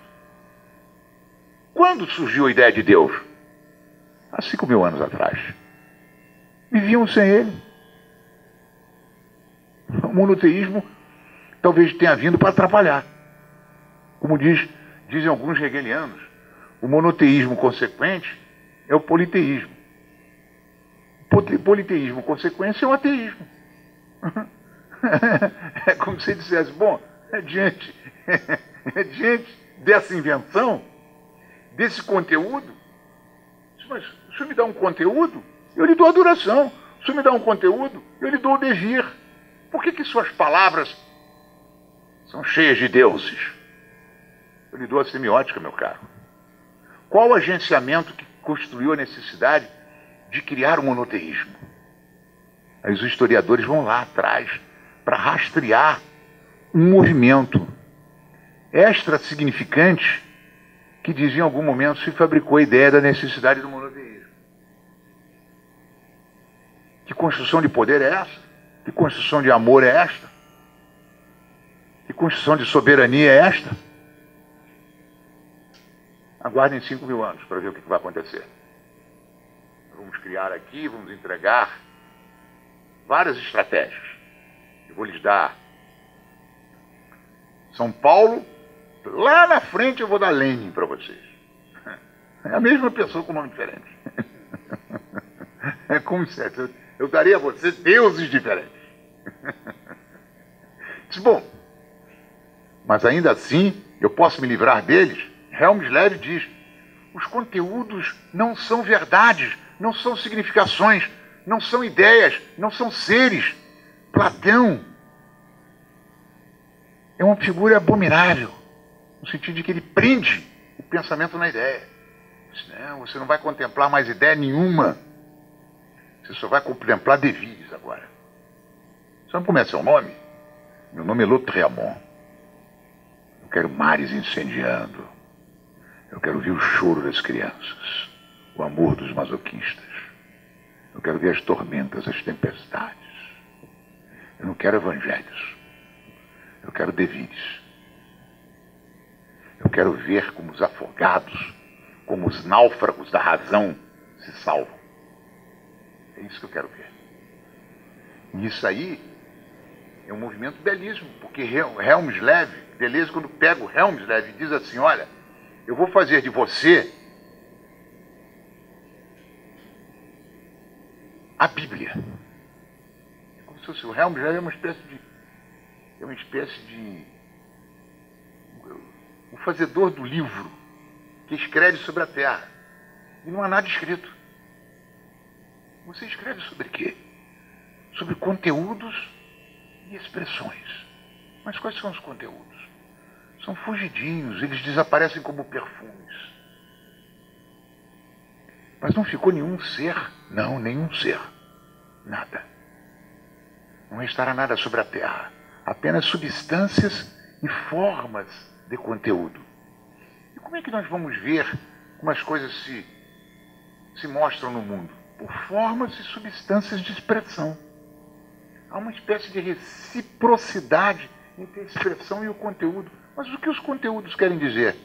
Quando surgiu a ideia de Deus? Há 5.000 anos atrás. Viviam sem ele. O monoteísmo talvez tenha vindo para atrapalhar. Como dizem alguns hegelianos, o monoteísmo consequente é o politeísmo. O politeísmo consequência é o ateísmo. É como se dissesse, bom, diante dessa invenção, desse conteúdo, mas se o senhor me dá um conteúdo, eu lhe dou a duração. Se o senhor me dá um conteúdo, eu lhe dou o devir. Por que suas palavras são cheias de deuses? Eu lhe dou a semiótica, meu caro. Qual o agenciamento que construiu a necessidade de criar um monoteísmo? Aí os historiadores vão lá atrás para rastrear um movimento extra-significante que diz em algum momento se fabricou a ideia da necessidade do monoteísmo. Que construção de poder é essa? Que construção de amor é esta? constituição de soberania é esta? Aguardem 5.000 anos para ver o que vai acontecer. Vamos criar aqui, vamos entregar várias estratégias. Eu vou lhes dar São Paulo, lá na frente eu vou dar Lenin para vocês. É a mesma pessoa com nome diferente. É como se eu daria a você deuses diferentes. Bom, mas ainda assim eu posso me livrar deles. Helmsley diz: os conteúdos não são verdades, não são significações, não são ideias, não são seres. Platão é uma figura abominável, no sentido de que ele prende o pensamento na ideia. Não, você não vai contemplar mais ideia nenhuma. Você só vai contemplar De Vries agora. Sabe como é seu nome? Meu nome é Lautréamont. Eu quero mares incendiando. Eu quero ver o choro das crianças, o amor dos masoquistas. Eu quero ver as tormentas, as tempestades. Eu não quero evangelhos. Eu quero De Vries. Eu quero ver como os afogados, como os náufragos da razão se salvam. É isso que eu quero ver. E isso aí é um movimento belíssimo, porque Helmsley, Deleuze, quando pega o Helmsley e diz assim: olha, eu vou fazer de você a Bíblia. É como se fosse o Helmsley é uma espécie de o fazedor do livro que escreve sobre a Terra. E não há nada escrito. Você escreve sobre quê? Sobre conteúdos e expressões. Mas quais são os conteúdos? São fugidinhos, eles desaparecem como perfumes. Mas não ficou nenhum ser? Não, nenhum ser. Nada. Não restará nada sobre a Terra. Apenas substâncias e formas de conteúdo. E como é que nós vamos ver como as coisas se mostram no mundo? Por formas e substâncias de expressão. Há uma espécie de reciprocidade entre a expressão e o conteúdo. Mas o que os conteúdos querem dizer?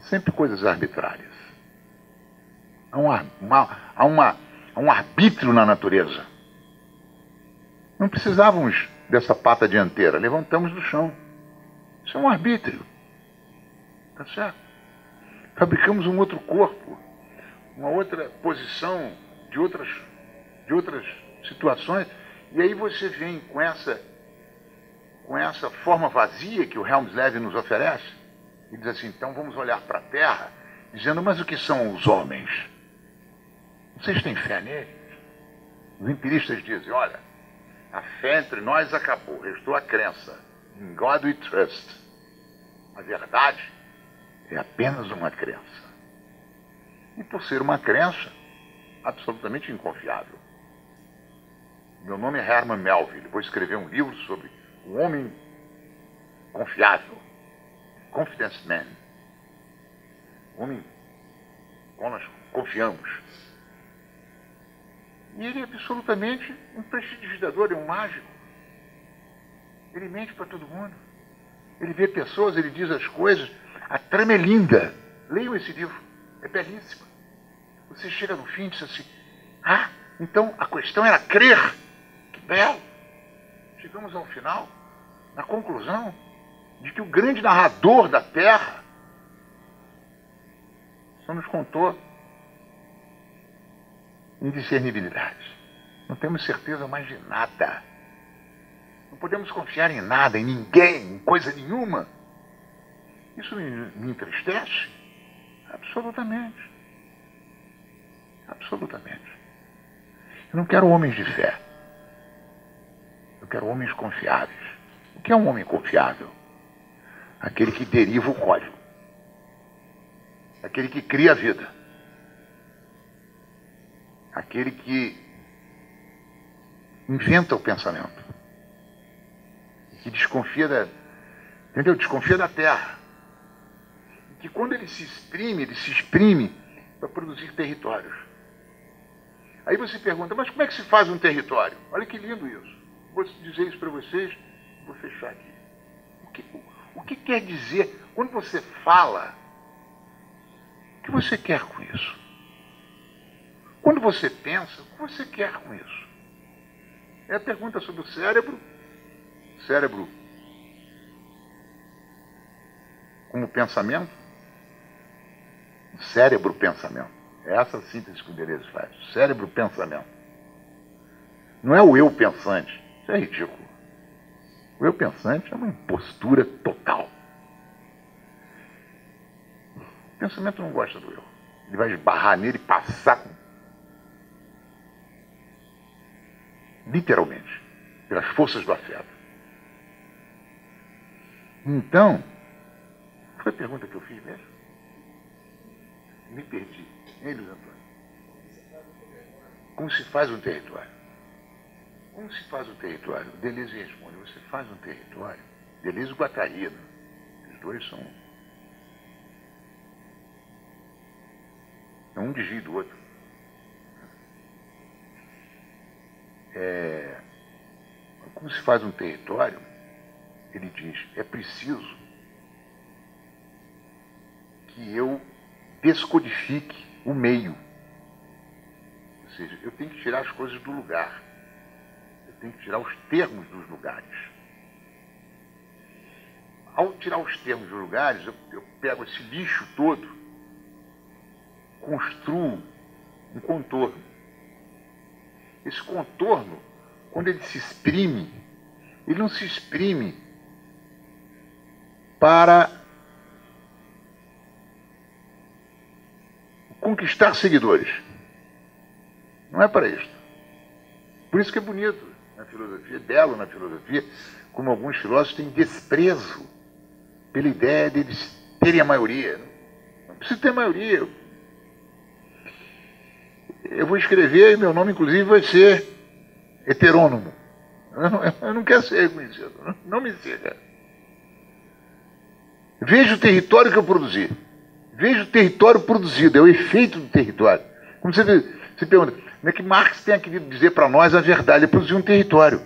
Sempre coisas arbitrárias. Há um arbítrio na natureza. Não precisávamos dessa pata dianteira, levantamos do chão. Isso é um arbítrio. Tá certo? Fabricamos um outro corpo, uma outra posição de outras situações, e aí você vem com essa forma vazia que o Helmsley nos oferece, e diz assim: então vamos olhar para a Terra, dizendo, mas o que são os homens? Vocês têm fé neles? Os empiristas dizem: olha, a fé entre nós acabou, restou a crença. In God we trust. A verdade é apenas uma crença. E por ser uma crença, absolutamente inconfiável. Meu nome é Herman Melville. Vou escrever um livro sobre o homem confiável. Confidence Man. O homem com nós confiamos. E ele é absolutamente um prestidigitador, é um mágico. Ele mente para todo mundo. Ele vê pessoas, ele diz as coisas. A trama é linda. Leiam esse livro. É belíssima. Você chega no fim e diz assim: ah, então a questão era crer. Que belo. Chegamos ao final, na conclusão de que o grande narrador da Terra só nos contou indiscernibilidade. Não temos certeza mais de nada. Não podemos confiar em nada, em ninguém, em coisa nenhuma. Isso me entristece? Absolutamente. Absolutamente. Eu não quero homens de fé. Eu quero homens confiáveis. O que é um homem confiável? Aquele que deriva o código. Aquele que cria a vida. Aquele que inventa o pensamento. Que desconfia entendeu? Desconfia da Terra. Que quando ele se exprime para produzir territórios. Aí você pergunta, mas como é que se faz um território? Olha que lindo isso. Vou dizer isso para vocês, vou fechar aqui. O que quer dizer, quando você fala, o que você quer com isso? Quando você pensa, o que você quer com isso? É a pergunta sobre o cérebro. Cérebro como pensamento. Cérebro-pensamento. É essa a síntese que o Deleuze faz. Cérebro-pensamento. Não é o eu pensante. Isso é ridículo. O eu pensante é uma impostura total. O pensamento não gosta do eu. Ele vai esbarrar nele e passar literalmente, pelas forças do afeto. Então, foi a pergunta que eu fiz mesmo? Me perdi. Hein, Luiz Antônio? Como se faz um território? Como se faz um território? Deleuze responde, você faz um território. Deleuze e Guattari, né? Os dois são... um desvio do outro. Como se faz um território, ele diz, é preciso que eu descodifique o meio. Ou seja, eu tenho que tirar as coisas do lugar. Eu tenho que tirar os termos dos lugares. Ao tirar os termos dos lugares, eu pego esse lixo todo, construo um contorno. Esse contorno, quando ele se exprime, ele não se exprime para conquistar seguidores. Não é para isso. Por isso que é bonito na filosofia, é belo na filosofia, como alguns filósofos têm desprezo pela ideia deles terem a maioria. Não precisa ter maioria. Eu vou escrever e meu nome, inclusive, vai ser heterônomo. Eu não quero ser reconhecido. Não me siga. Veja o território que eu produzi. Veja o território produzido. É o efeito do território. Como você pergunta, como é que Marx tem que dizer para nós a verdade? Ele produziu um território.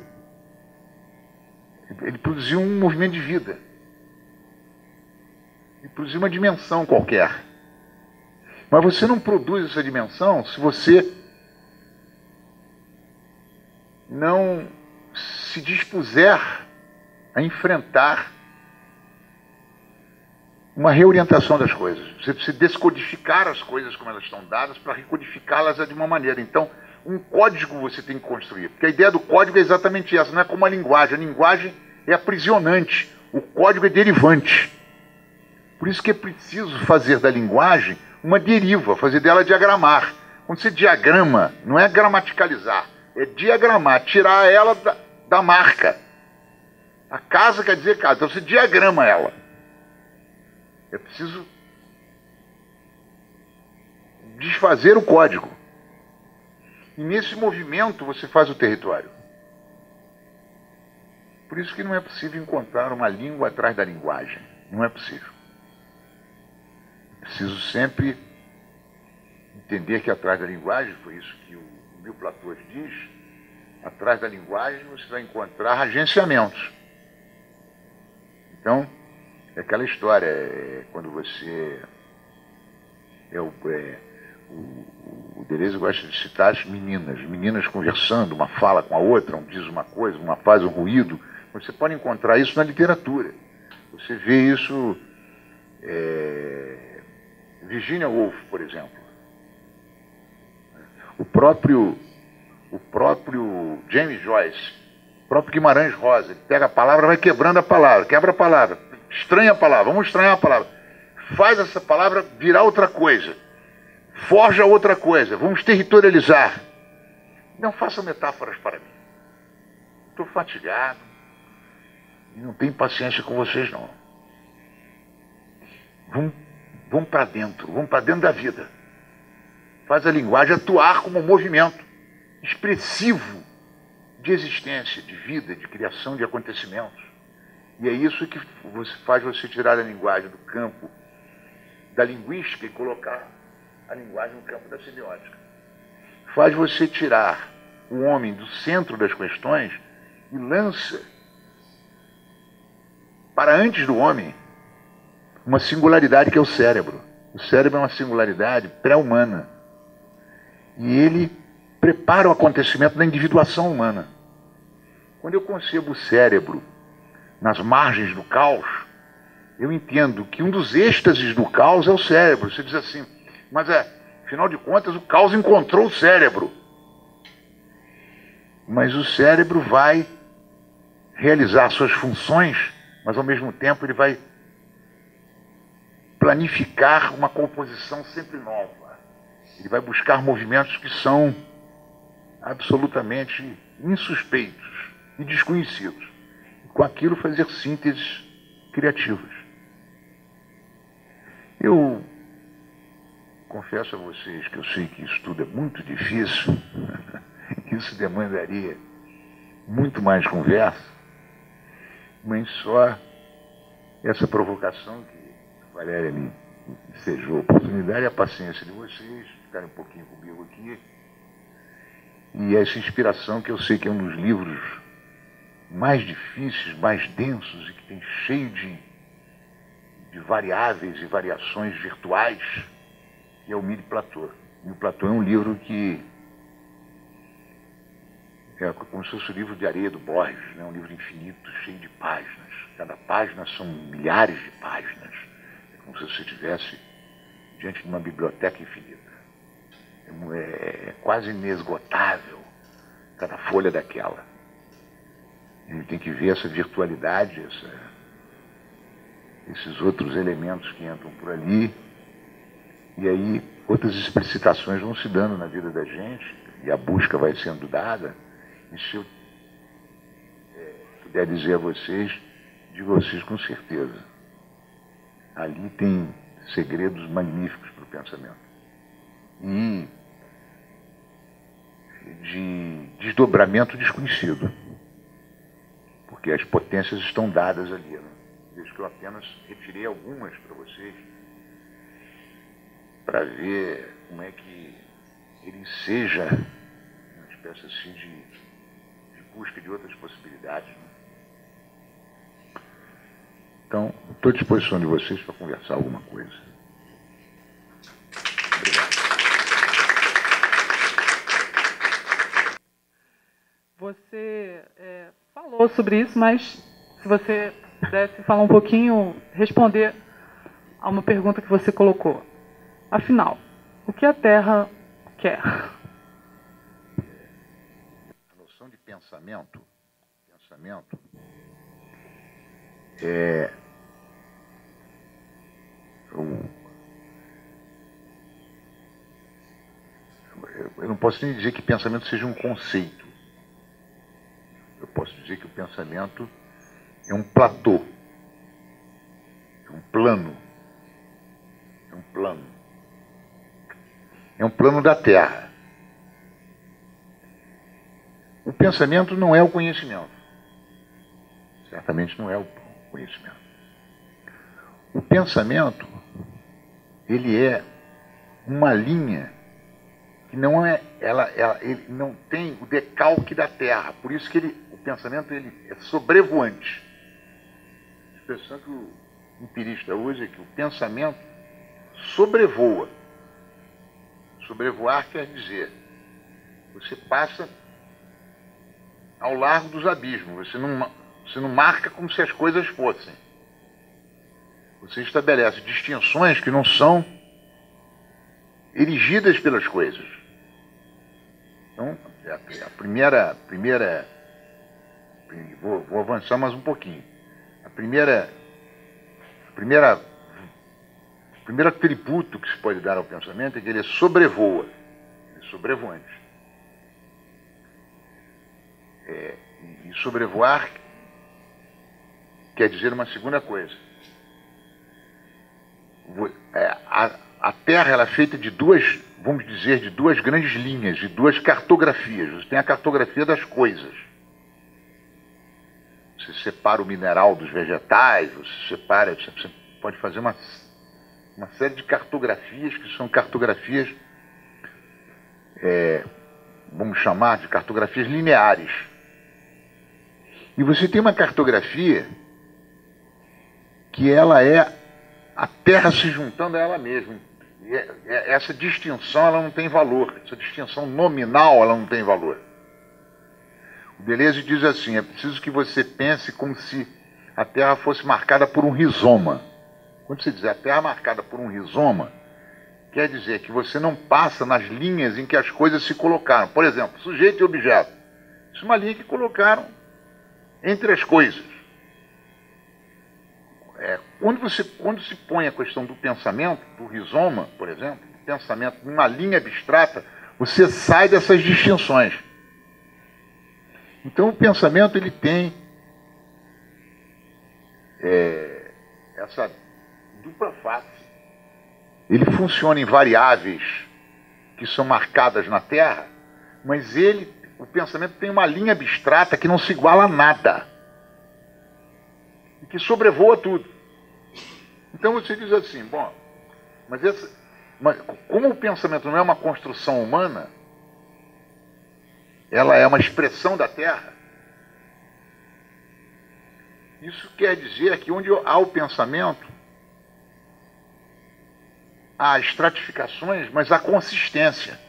Ele produziu um movimento de vida. Ele produziu uma dimensão qualquer. Mas você não produz essa dimensão se você não se dispuser a enfrentar uma reorientação das coisas. Você precisa descodificar as coisas como elas estão dadas para recodificá-las de uma maneira. Então, um código você tem que construir. Porque a ideia do código é exatamente essa, não é como a linguagem. A linguagem é aprisionante, o código é derivante. Por isso que é preciso fazer da linguagem uma deriva, fazer dela diagramar. Quando você diagrama, não é gramaticalizar, é diagramar, tirar ela da marca. A casa quer dizer casa, então você diagrama ela. É preciso desfazer o código. E nesse movimento você faz o território. Por isso que não é possível encontrar uma língua atrás da linguagem. Não é possível. Preciso sempre entender que atrás da linguagem, foi isso que o Mil Platôs diz, atrás da linguagem você vai encontrar agenciamentos. Então, é aquela história, quando você... o Deleuze gosta de citar as meninas conversando, uma fala com a outra, um diz uma coisa, uma faz um ruído. Você pode encontrar isso na literatura. Você vê isso... Virginia Woolf, por exemplo. O próprio James Joyce, o próprio Guimarães Rosa, ele pega a palavra, vai quebrando a palavra, quebra a palavra, estranha a palavra, vamos estranhar a palavra, faz essa palavra virar outra coisa, forja outra coisa, vamos territorializar. Não façam metáforas para mim. Estou fatigado e não tenho paciência com vocês, não. Vamos para dentro da vida. Faz a linguagem atuar como um movimento expressivo de existência, de vida, de criação de acontecimentos. E é isso que faz você tirar a linguagem do campo da linguística e colocar a linguagem no campo da semiótica. Faz você tirar o homem do centro das questões e lança para antes do homem, uma singularidade que é o cérebro. O cérebro é uma singularidade pré-humana. E ele prepara o acontecimento da individuação humana. Quando eu concebo o cérebro nas margens do caos, eu entendo que um dos êxtases do caos é o cérebro. Você diz assim, mas afinal de contas o caos encontrou o cérebro. Mas o cérebro vai realizar suas funções, mas ao mesmo tempo ele vai planificar uma composição sempre nova. Ele vai buscar movimentos que são absolutamente insuspeitos e desconhecidos. E com aquilo fazer sínteses criativas. Eu confesso a vocês que eu sei que isso tudo é muito difícil, isso demandaria muito mais conversa, mas só essa provocação que a Valéria me ensejou a oportunidade e a paciência de vocês, ficarem um pouquinho comigo aqui, e essa inspiração que eu sei que é um dos livros mais difíceis, mais densos e que tem cheio de variáveis e variações virtuais, que é o Mille Platô. Mille Platô é um livro que é como se fosse o livro de areia do Borges, né? Um livro infinito, cheio de páginas. Cada página são milhares de páginas. É como se você estivesse diante de uma biblioteca infinita. É quase inesgotável cada folha daquela. A gente tem que ver essa virtualidade, esses outros elementos que entram por ali, e aí outras explicitações vão se dando na vida da gente, e a busca vai sendo dada. E se eu puder dizer a vocês, digo a vocês com certeza, ali tem segredos magníficos para o pensamento. E de desdobramento desconhecido. Porque as potências estão dadas ali. Né? Vejo que eu apenas retirei algumas para vocês, para ver como é que ele seja uma espécie assim de busca de outras possibilidades. Né? Então, estou à disposição de vocês para conversar alguma coisa. Obrigado. Você falou sobre isso, mas se você pudesse falar um pouquinho, responder a uma pergunta que você colocou. Afinal, o que a Terra quer? A noção de pensamento é eu não posso nem dizer que pensamento seja um conceito. Eu posso dizer que o pensamento é um platô, é um plano, é um plano da Terra. O pensamento não é o conhecimento. Certamente não é o conhecimento. O pensamento, ele é uma linha que não é, ele não tem o decalque da Terra. Por isso que o pensamento ele é sobrevoante. A expressão que o empirista usa é que o pensamento sobrevoa. Sobrevoar quer dizer, você passa ao largo dos abismos, você não marca como se as coisas fossem. Você estabelece distinções que não são erigidas pelas coisas. Então, a primeira vou avançar mais um pouquinho. O primeiro atributo que se pode dar ao pensamento é que ele sobrevoa, ele é sobrevoante. E sobrevoar quer dizer uma segunda coisa. A Terra ela é feita de duas, vamos dizer, de duas grandes linhas, de duas cartografias. Você tem a cartografia das coisas. Você separa o mineral dos vegetais, você pode fazer uma série de cartografias que são cartografias, vamos chamar de cartografias lineares. E você tem uma cartografia que ela é a Terra se juntando a ela mesma. E essa distinção ela não tem valor, essa distinção nominal ela não tem valor. O Deleuze diz assim: é preciso que você pense como se a Terra fosse marcada por um rizoma. Quando você diz a Terra marcada por um rizoma, quer dizer que você não passa nas linhas em que as coisas se colocaram. Por exemplo, sujeito e objeto. Isso é uma linha que colocaram entre as coisas. Quando se põe a questão do pensamento, do rizoma, por exemplo, do pensamento numa linha abstrata, você sai dessas distinções. Então o pensamento ele tem essa dupla face. Ele funciona em variáveis que são marcadas na Terra, mas o pensamento tem uma linha abstrata que não se iguala a nada e que sobrevoa tudo. Então você diz assim, bom, mas como o pensamento não é uma construção humana, ela é uma expressão da Terra, isso quer dizer que onde há o pensamento, há estratificações, mas há consistência.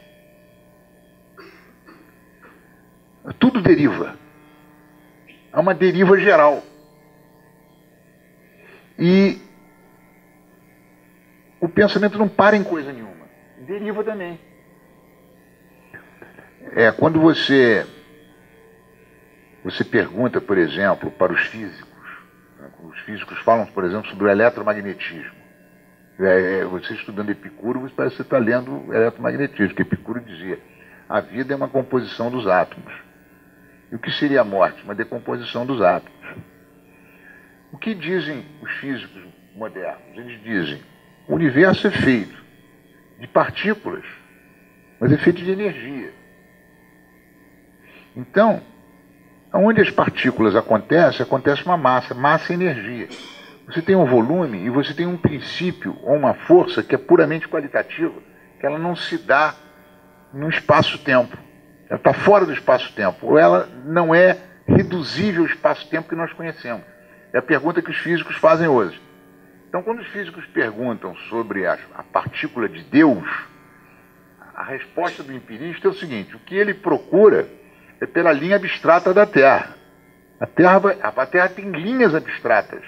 Tudo deriva. Há uma deriva geral. E o pensamento não para em coisa nenhuma. Deriva também. Quando você pergunta, por exemplo, para os físicos, né, os físicos falam, por exemplo, sobre o eletromagnetismo. Você estudando Epicuro, você parece que você está lendo o eletromagnetismo, que Epicuro dizia: a vida é uma composição dos átomos. E o que seria a morte? Uma decomposição dos átomos. O que dizem os físicos modernos? Eles dizem: o universo é feito de partículas, mas é feito de energia. Então, onde as partículas acontece uma massa, massa e energia. Você tem um volume e você tem um princípio ou uma força que é puramente qualitativa, que ela não se dá no espaço-tempo. Ela está fora do espaço-tempo, ou ela não é reduzível ao espaço-tempo que nós conhecemos. É a pergunta que os físicos fazem hoje. Então, quando os físicos perguntam sobre a partícula de Deus, a resposta do empirista é o seguinte: o que ele procura é pela linha abstrata da Terra. A Terra tem linhas abstratas,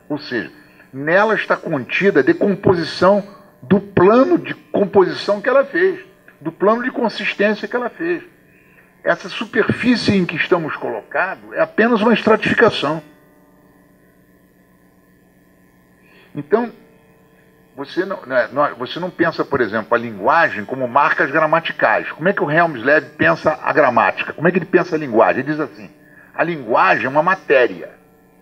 ou seja, nela está contida a decomposição do plano de composição que ela fez, do plano de consistência que ela fez. Essa superfície em que estamos colocados é apenas uma estratificação. Então, você não pensa, por exemplo, a linguagem como marcas gramaticais. Como é que o Helmsley pensa a gramática? Como é que ele pensa a linguagem? Ele diz assim: a linguagem é uma matéria.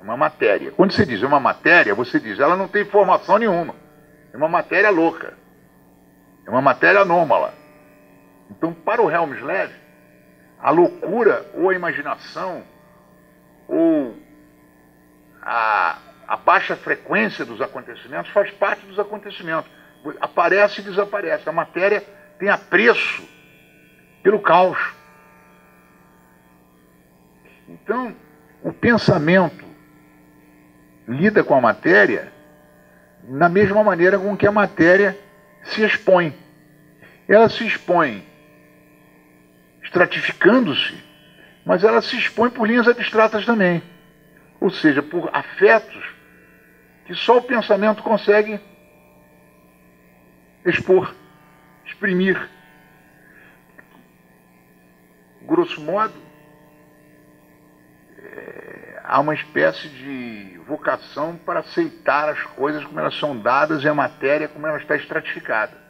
É uma matéria. Quando você diz é uma matéria, você diz ela não tem formação nenhuma. É uma matéria louca. É uma matéria anômala. Então, para o Helmsley, a loucura ou a imaginação ou a baixa frequência dos acontecimentos faz parte dos acontecimentos. Aparece e desaparece. A matéria tem apreço pelo caos. Então, o pensamento lida com a matéria na mesma maneira com que a matéria se expõe. Ela se expõe estratificando-se, mas ela se expõe por linhas abstratas também. Ou seja, por afetos que só o pensamento consegue expor, exprimir. Grosso modo, há uma espécie de vocação para aceitar as coisas como elas são dadas e a matéria como ela está estratificada.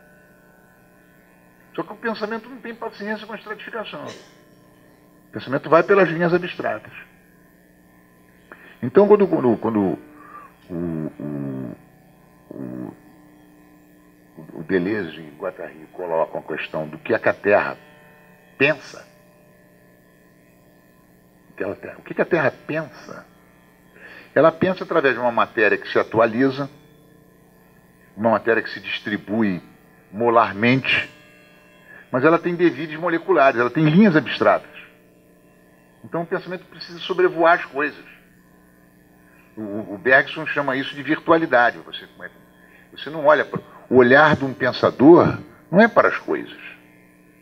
Só que o pensamento não tem paciência com a estratificação. O pensamento vai pelas linhas abstratas. Então, quando o Deleuze e Guattari colocam a questão do que a Terra pensa, o que a Terra pensa? Ela pensa através de uma matéria que se atualiza, uma matéria que se distribui molarmente, mas ela tem devides moleculares, ela tem linhas abstratas. Então o pensamento precisa sobrevoar as coisas. O Bergson chama isso de virtualidade. Você não olha para... O olhar de um pensador não é para as coisas.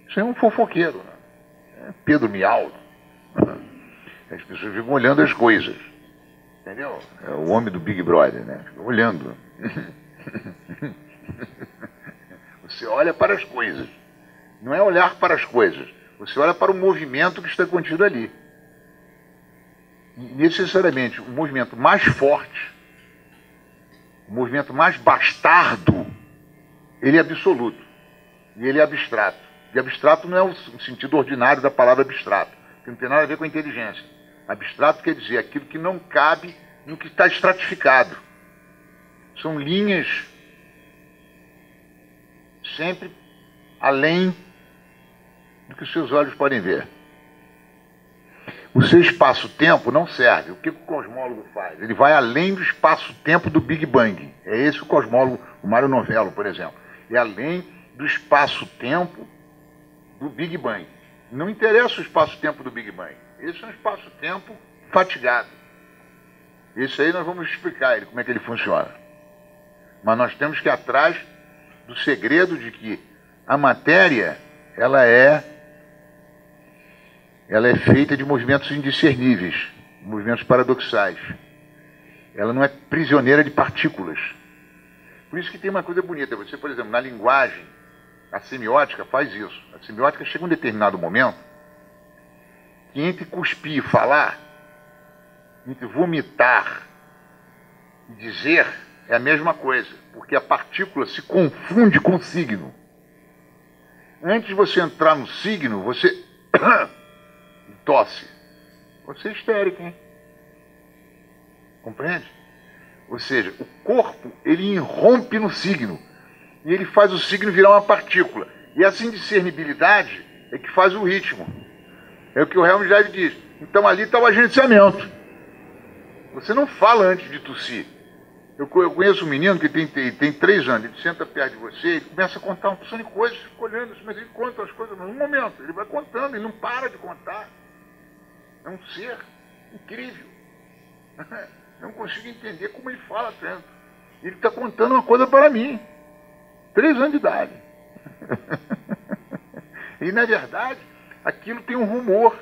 Isso é um fofoqueiro. Né? É Pedro Mial. As pessoas ficam olhando as coisas. Entendeu? É o homem do Big Brother, né? Fica olhando. Você olha para as coisas. Não é olhar para as coisas. Você olha para o movimento que está contido ali. E, necessariamente, o movimento mais forte, o movimento mais bastardo, ele é absoluto. E ele é abstrato. E abstrato não é o sentido ordinário da palavra abstrato, que não tem nada a ver com a inteligência. Abstrato quer dizer aquilo que não cabe no que está estratificado. São linhas sempre além do que os seus olhos podem ver. O seu espaço-tempo não serve. O que o cosmólogo faz? Ele vai além do espaço-tempo do Big Bang. É esse o cosmólogo, o Mário Novello, por exemplo. É além do espaço-tempo do Big Bang. Não interessa o espaço-tempo do Big Bang. Esse é um espaço-tempo fatigado. Esse aí nós vamos explicar ele, como é que ele funciona. Mas nós temos que ir atrás do segredo de que a matéria, ela é feita de movimentos indiscerníveis, movimentos paradoxais. Ela não é prisioneira de partículas. Por isso que tem uma coisa bonita. Você, por exemplo, na linguagem, a semiótica faz isso. A semiótica chega a um determinado momento que entre cuspir e falar, entre vomitar e dizer, é a mesma coisa, porque a partícula se confunde com o signo. Antes de você entrar no signo, você tosse. Você é histérico, hein? Compreende? Ou seja, o corpo, ele irrompe no signo. E ele faz o signo virar uma partícula. E essa indiscernibilidade é que faz o ritmo. É o que o Helmsley diz. Então ali está o agenciamento. Você não fala antes de tossir. Eu conheço um menino que tem 3 anos. Ele senta perto de você e começa a contar um porção de coisas, fica olhando, mas ele conta as coisas num momento. Ele vai contando, ele não para de contar. É um ser incrível. Não consigo entender como ele fala tanto. Ele está contando uma coisa para mim. 3 anos de idade. E, na verdade, aquilo tem um rumor.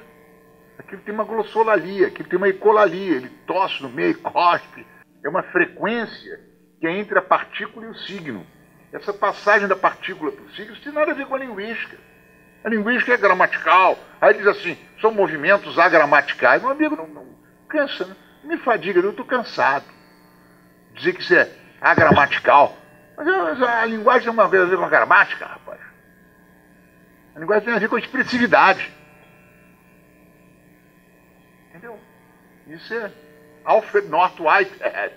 Aquilo tem uma glossolalia, aquilo tem uma ecolalia. Ele tosse no meio, cospe. É uma frequência que é entre a partícula e o signo. Essa passagem da partícula para o signo não tem nada a ver com a linguística. A linguística é gramatical. Aí diz assim, são movimentos agramaticais. Meu amigo, não cansa, né? Me fadiga, eu estou cansado. Dizer que isso é agramatical. Mas a linguagem tem uma coisa a ver com a gramática, rapaz. A linguagem tem a ver com a expressividade. Entendeu? Isso é Alfred North Whitehead.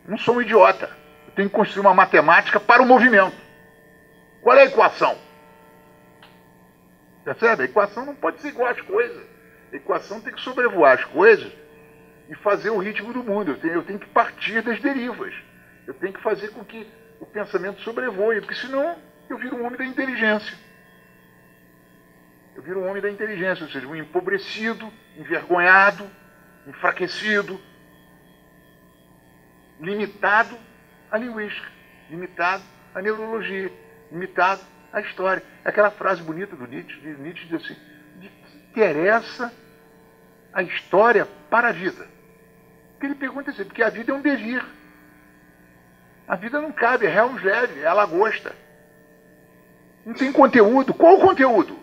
Não sou um idiota. Eu tenho que construir uma matemática para o movimento. Qual é a equação? Percebe? A equação não pode ser igual às coisas. A equação tem que sobrevoar as coisas e fazer o ritmo do mundo. Eu tenho que partir das derivas. Eu tenho que fazer com que o pensamento sobrevoe, porque senão eu viro um homem da inteligência. Eu viro um homem da inteligência, ou seja, um empobrecido, envergonhado, enfraquecido, limitado à linguística, limitado à neurologia, limitado à história. Aquela frase bonita do Nietzsche, Nietzsche diz assim, de que interessa a história para a vida? Porque ele pergunta assim, porque a vida é um devir. A vida não cabe, é Helmsley, é a lagosta. Não tem conteúdo. Qual o conteúdo?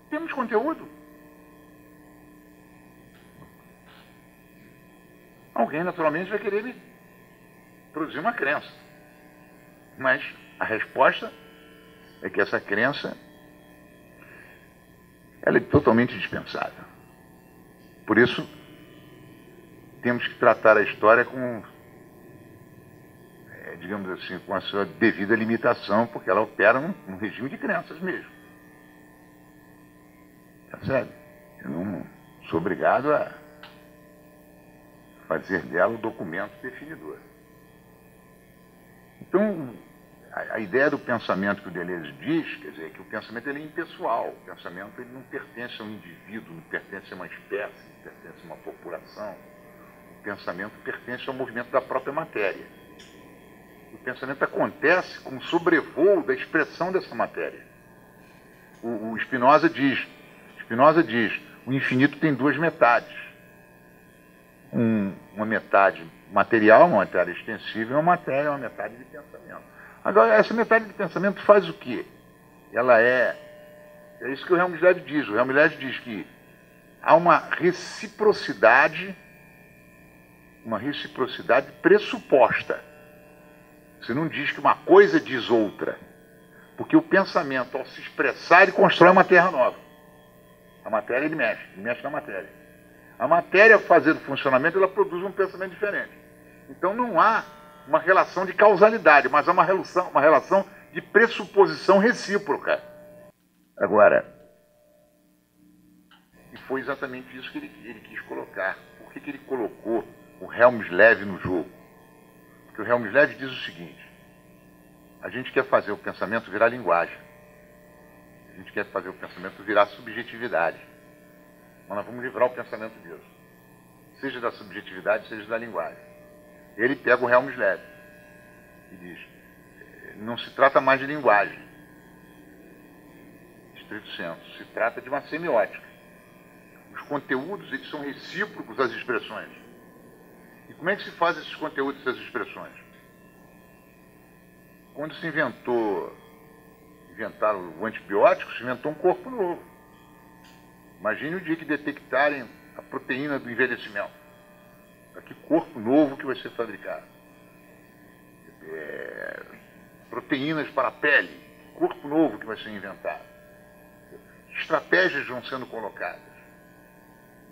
Temos conteúdo? Alguém, naturalmente, vai querer me produzir uma crença. Mas a resposta é que essa crença ela é totalmente dispensável. Por isso, temos que tratar a história com, digamos assim, com a sua devida limitação, porque ela opera num regime de crenças mesmo. Percebe? Eu não sou obrigado a fazer dela o documento definidor. Então, a ideia do pensamento que o Deleuze diz, quer dizer, que o pensamento ele é impessoal. O pensamento ele não pertence a um indivíduo, não pertence a uma espécie, não pertence a uma população. O pensamento pertence ao movimento da própria matéria. O pensamento acontece como sobrevoo da expressão dessa matéria. O Spinoza diz, o infinito tem duas metades. Uma metade material, uma metade extensível, e uma metade de pensamento. Agora, essa metade de pensamento faz o quê? Ela é isso que o Helmsled diz. O Helmsled diz que há uma reciprocidade pressuposta. Você não diz que uma coisa diz outra. Porque o pensamento, ao se expressar, ele constrói uma terra nova. A matéria, ele mexe na matéria. A matéria, fazendo funcionamento, ela produz um pensamento diferente. Então não há uma relação de causalidade, mas há uma relação de pressuposição recíproca. Agora, e foi exatamente isso que ele quis colocar. Por que ele colocou o Helmsled no jogo? Porque o Helmsled diz o seguinte: a gente quer fazer o pensamento virar linguagem. A gente quer fazer o pensamento virar subjetividade. Mas nós vamos livrar o pensamento disso. Seja da subjetividade, seja da linguagem. Ele pega o Helmsled e diz: não se trata mais de linguagem, estrito senso, se trata de uma semiótica. Os conteúdos, eles são recíprocos às expressões. E como é que se faz esses conteúdos, essas expressões? Quando se inventaram o antibiótico, se inventou um corpo novo. Imagine o dia que detectarem a proteína do envelhecimento. Para que corpo novo que vai ser fabricado? Proteínas para a pele. Que corpo novo que vai ser inventado? Estratégias vão sendo colocadas.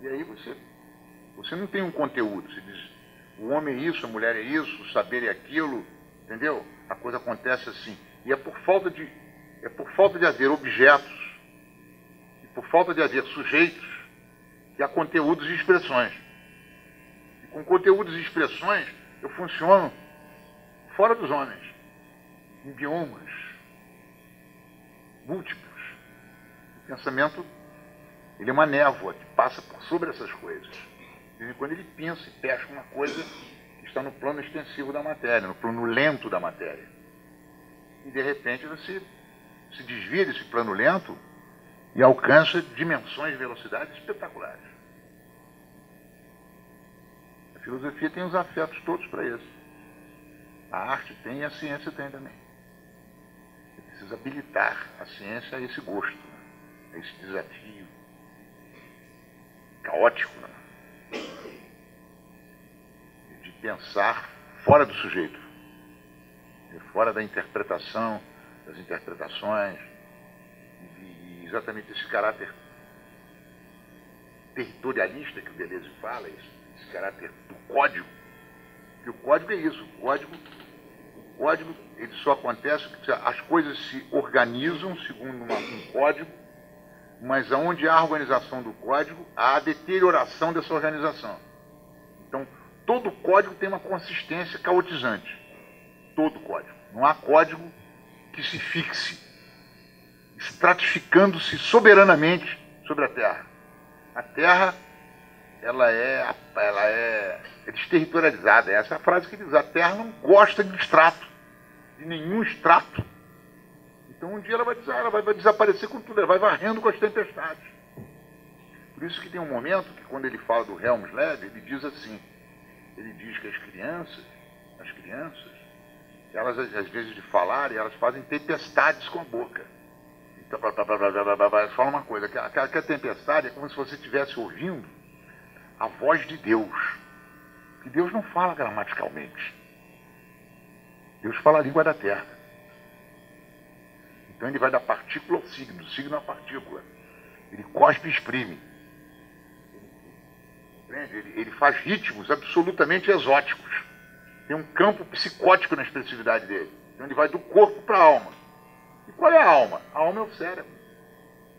E aí você não tem um conteúdo. Você diz, o homem é isso, a mulher é isso, o saber é aquilo, entendeu? A coisa acontece assim. E é por falta de haver objetos, e por falta de haver sujeitos, que há conteúdos e expressões. E com conteúdos e expressões, eu funciono fora dos homens, em biomas múltiplos. O pensamento, ele é uma névoa que passa por sobre essas coisas. De vez em quando ele pensa e pesca uma coisa que está no plano extensivo da matéria, no plano lento da matéria. E de repente você se desvia desse plano lento e alcança dimensões de velocidade espetaculares. A filosofia tem os afetos todos para isso. A arte tem e a ciência tem também. Você precisa habilitar a ciência a esse gosto, a esse desafio caótico, de pensar fora do sujeito, fora da interpretação, das interpretações, e exatamente esse caráter territorialista que o Deleuze fala, esse caráter do código, que o código é isso, o código ele só acontece porque as coisas se organizam segundo um código, mas onde há a organização do código, há a deterioração dessa organização. Então, todo código tem uma consistência caotizante. Todo código. Não há código que se fixe, estratificando-se soberanamente sobre a Terra. A Terra, ela é desterritorializada. Essa é a frase que diz: a Terra não gosta de extrato, de nenhum extrato. Então um dia ela vai desaparecer com tudo, ela vai varrendo com as tempestades. Por isso que tem um momento que, quando ele fala do Helmsled, ele diz assim, ele diz que as crianças, elas, às vezes de falarem, elas fazem tempestades com a boca. Então, elas falam uma coisa, que a tempestade é como se você estivesse ouvindo a voz de Deus. Que Deus não fala gramaticalmente. Deus fala a língua da terra. Então ele vai da partícula ao signo, do signo à partícula. Ele cospe e exprime. Ele faz ritmos absolutamente exóticos. Tem um campo psicótico na expressividade dele. Então ele vai do corpo para a alma. E qual é a alma? A alma é o cérebro.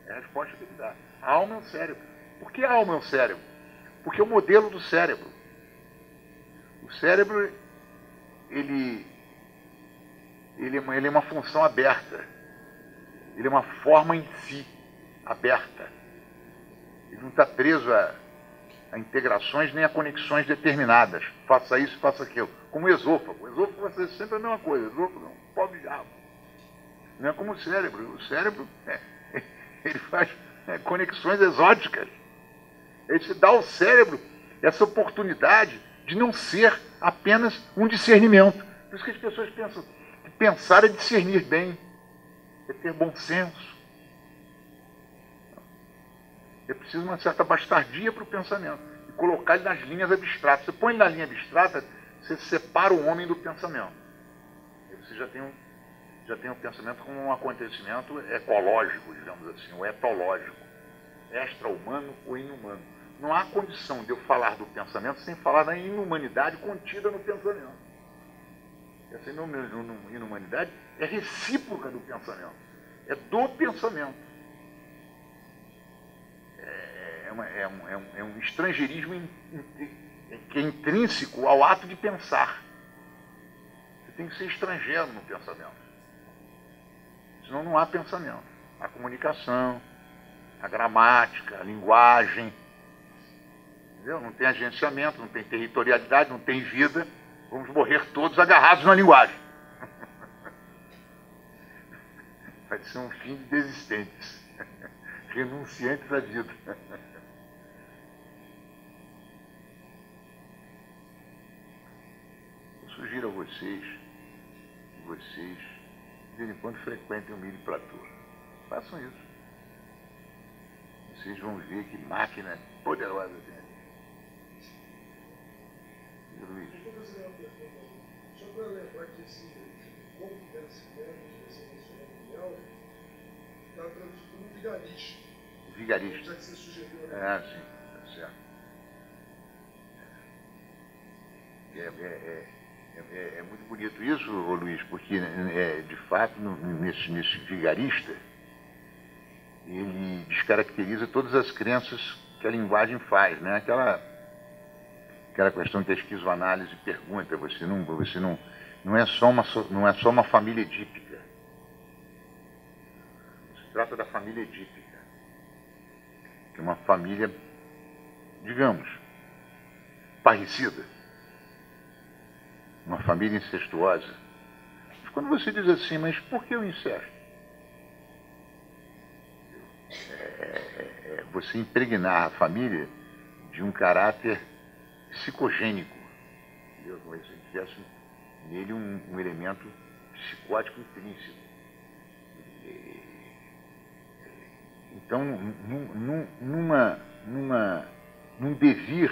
É a resposta que ele dá. A alma é o cérebro. Por que a alma é o cérebro? Porque é o modelo do cérebro. O cérebro, ele ele é uma função aberta. Ele é uma forma em si, aberta. Ele não está preso a integrações nem a conexões determinadas. Faça isso, faça aquilo. Como o esôfago. O esôfago vai ser sempre a mesma coisa. O esôfago é um pobre diabo. Não é como o cérebro. O cérebro, ele faz conexões exóticas. Ele se dá ao cérebro essa oportunidade de não ser apenas um discernimento. Por isso que as pessoas pensam que pensar é discernir bem, é ter bom senso. É preciso uma certa bastardia para o pensamento e colocar ele nas linhas abstratas. Você põe ele na linha abstrata, você separa o homem do pensamento. E você já tem o pensamento como um acontecimento ecológico, digamos assim, ou etológico, extra-humano ou inumano. Não há condição de eu falar do pensamento sem falar da inumanidade contida no pensamento. Essa inumanidade é recíproca do pensamento, é do pensamento. É um estrangeirismo que é intrínseco ao ato de pensar. Você tem que ser estrangeiro no pensamento. Senão não há pensamento. Há comunicação, a gramática, a linguagem. Entendeu? Não tem agenciamento, não tem territorialidade, não tem vida. Vamos morrer todos agarrados na linguagem. Vai ser um fim de desistentes, renunciantes à vida. Eu sugiro a vocês, que vocês, de vez em quando, frequentem o Mille Platô. Façam isso. Vocês vão ver que máquina poderosa tem ali. Luiz. Eu vou fazer uma pergunta. Só para lembrar que esse convencimento que você mencionou no Miguel está traduzido como vigarista. Vigarista. Já que você sugeriu, né? Sim, tá certo. É muito bonito isso, Luiz, porque, de fato, nesse vigarista, ele descaracteriza todas as crenças que a linguagem faz, né? Aquela questão que a esquizoanálise pergunta, não é só uma família edípica. Se trata da família edípica, que é uma família, digamos, parricida, uma família incestuosa. Mas quando você diz assim, mas por que o incesto? Você impregnar a família de um caráter psicogênico, entendeu? Como se tivesse nele um elemento psicótico intrínseco. Então, num devir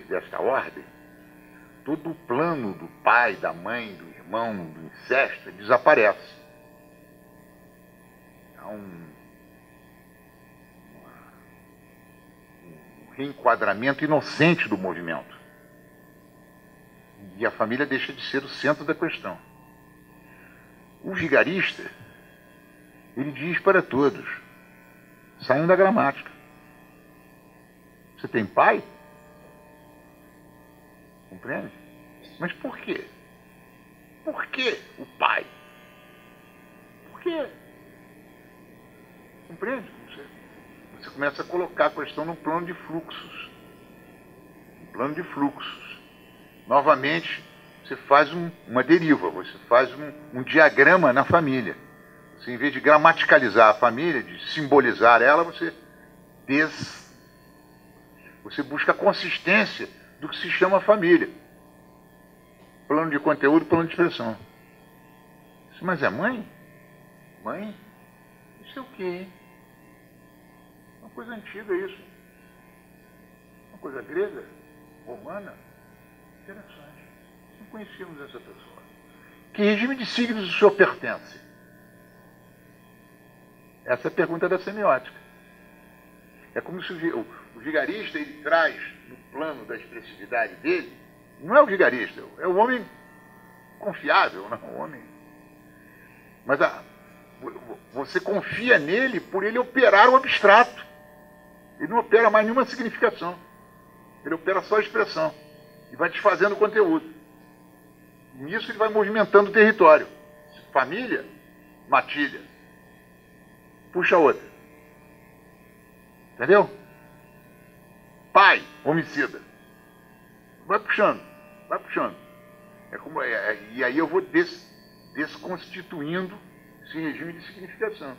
desta ordem, todo o plano do pai, da mãe, do irmão, do incesto desaparece. Há um reenquadramento inocente do movimento. E a família deixa de ser o centro da questão. O vigarista, ele diz para todos, saiam da gramática. Você tem pai? Compreende? Mas por quê? Por que o pai? Por quê? Compreende? Você começa a colocar a questão num plano de fluxos. Um plano de fluxos. Novamente, você faz uma deriva, você faz um diagrama na família. Você, em vez de gramaticalizar a família, de simbolizar ela, você busca a consistência do que se chama família. Plano de conteúdo, plano de expressão. Mas é mãe? Mãe? Isso é o quê, hein? Uma coisa antiga isso. Uma coisa grega, romana. Interessante. Não conhecíamos essa pessoa. Que regime de signos o senhor pertence? Essa é a pergunta da semiótica. É como se o vigarista ele traz no plano da expressividade dele, não é o vigarista, é o homem confiável, não é o homem. Mas você confia nele por ele operar o abstrato. Ele não opera mais nenhuma significação. Ele opera só a expressão. E vai desfazendo o conteúdo. Nisso ele vai movimentando o território. Família, matilha. Puxa outra. Entendeu? Pai, homicida. Vai puxando, vai puxando. E aí eu vou desconstituindo esse regime de significação.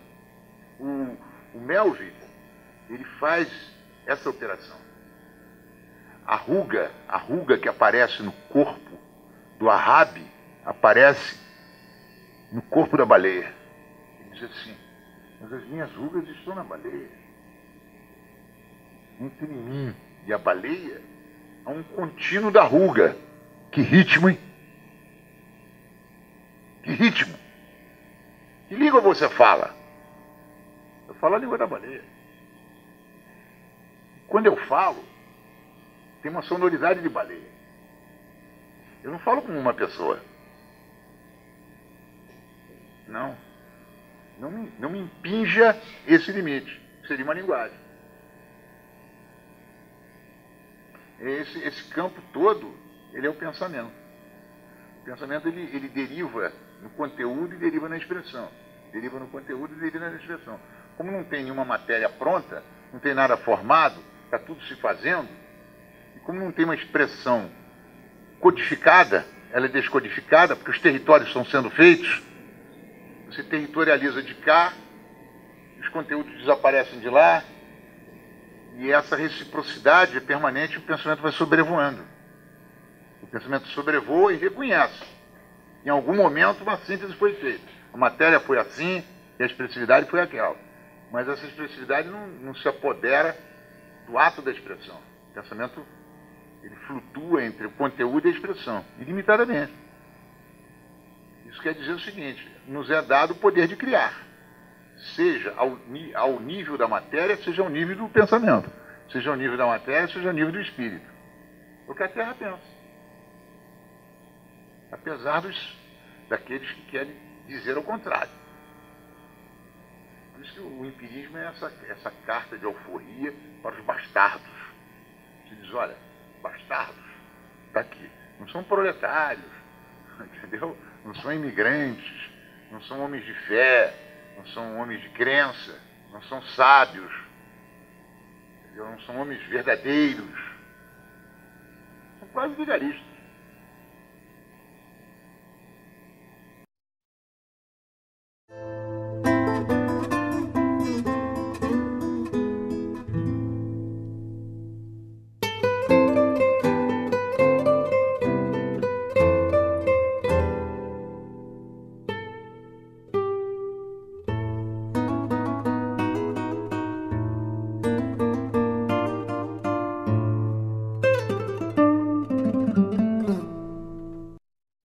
O Melville, ele faz essa operação. A ruga que aparece no corpo do Arrabe, aparece no corpo da baleia. Ele diz assim, mas as minhas rugas estão na baleia. Entre mim e a baleia, há um contínuo da ruga. Que ritmo, hein? Que ritmo? Que língua você fala? Eu falo a língua da baleia. Quando eu falo, tem uma sonoridade de baleia. Eu não falo como uma pessoa. Não. Não me impinja esse limite. Seria uma linguagem. Esse campo todo, ele é o pensamento. O pensamento, ele deriva no conteúdo e deriva na expressão. Deriva no conteúdo e deriva na expressão. Como não tem nenhuma matéria pronta, não tem nada formado, está tudo se fazendo, e como não tem uma expressão codificada, ela é descodificada, porque os territórios estão sendo feitos, você territorializa de cá, os conteúdos desaparecem de lá, e essa reciprocidade é permanente, o pensamento vai sobrevoando. O pensamento sobrevoa e reconhece. Em algum momento uma síntese foi feita. A matéria foi assim e a expressividade foi aquela. Mas essa expressividade não se apodera do ato da expressão. O pensamento, ele flutua entre o conteúdo e a expressão, ilimitadamente. Isso quer dizer o seguinte, nos é dado o poder de criar. Seja ao nível da matéria, seja ao nível do pensamento. Seja ao nível da matéria, seja ao nível do espírito. É o que a Terra pensa. Apesar daqueles que querem dizer o contrário. Por isso que o empirismo é essa carta de alforria para os bastardos. Você diz, olha, bastardos, está aqui. Não são proletários, entendeu? Não são imigrantes, não são homens de fé, não são homens de crença, não são sábios, entendeu? Não são homens verdadeiros. São quase vigaristas.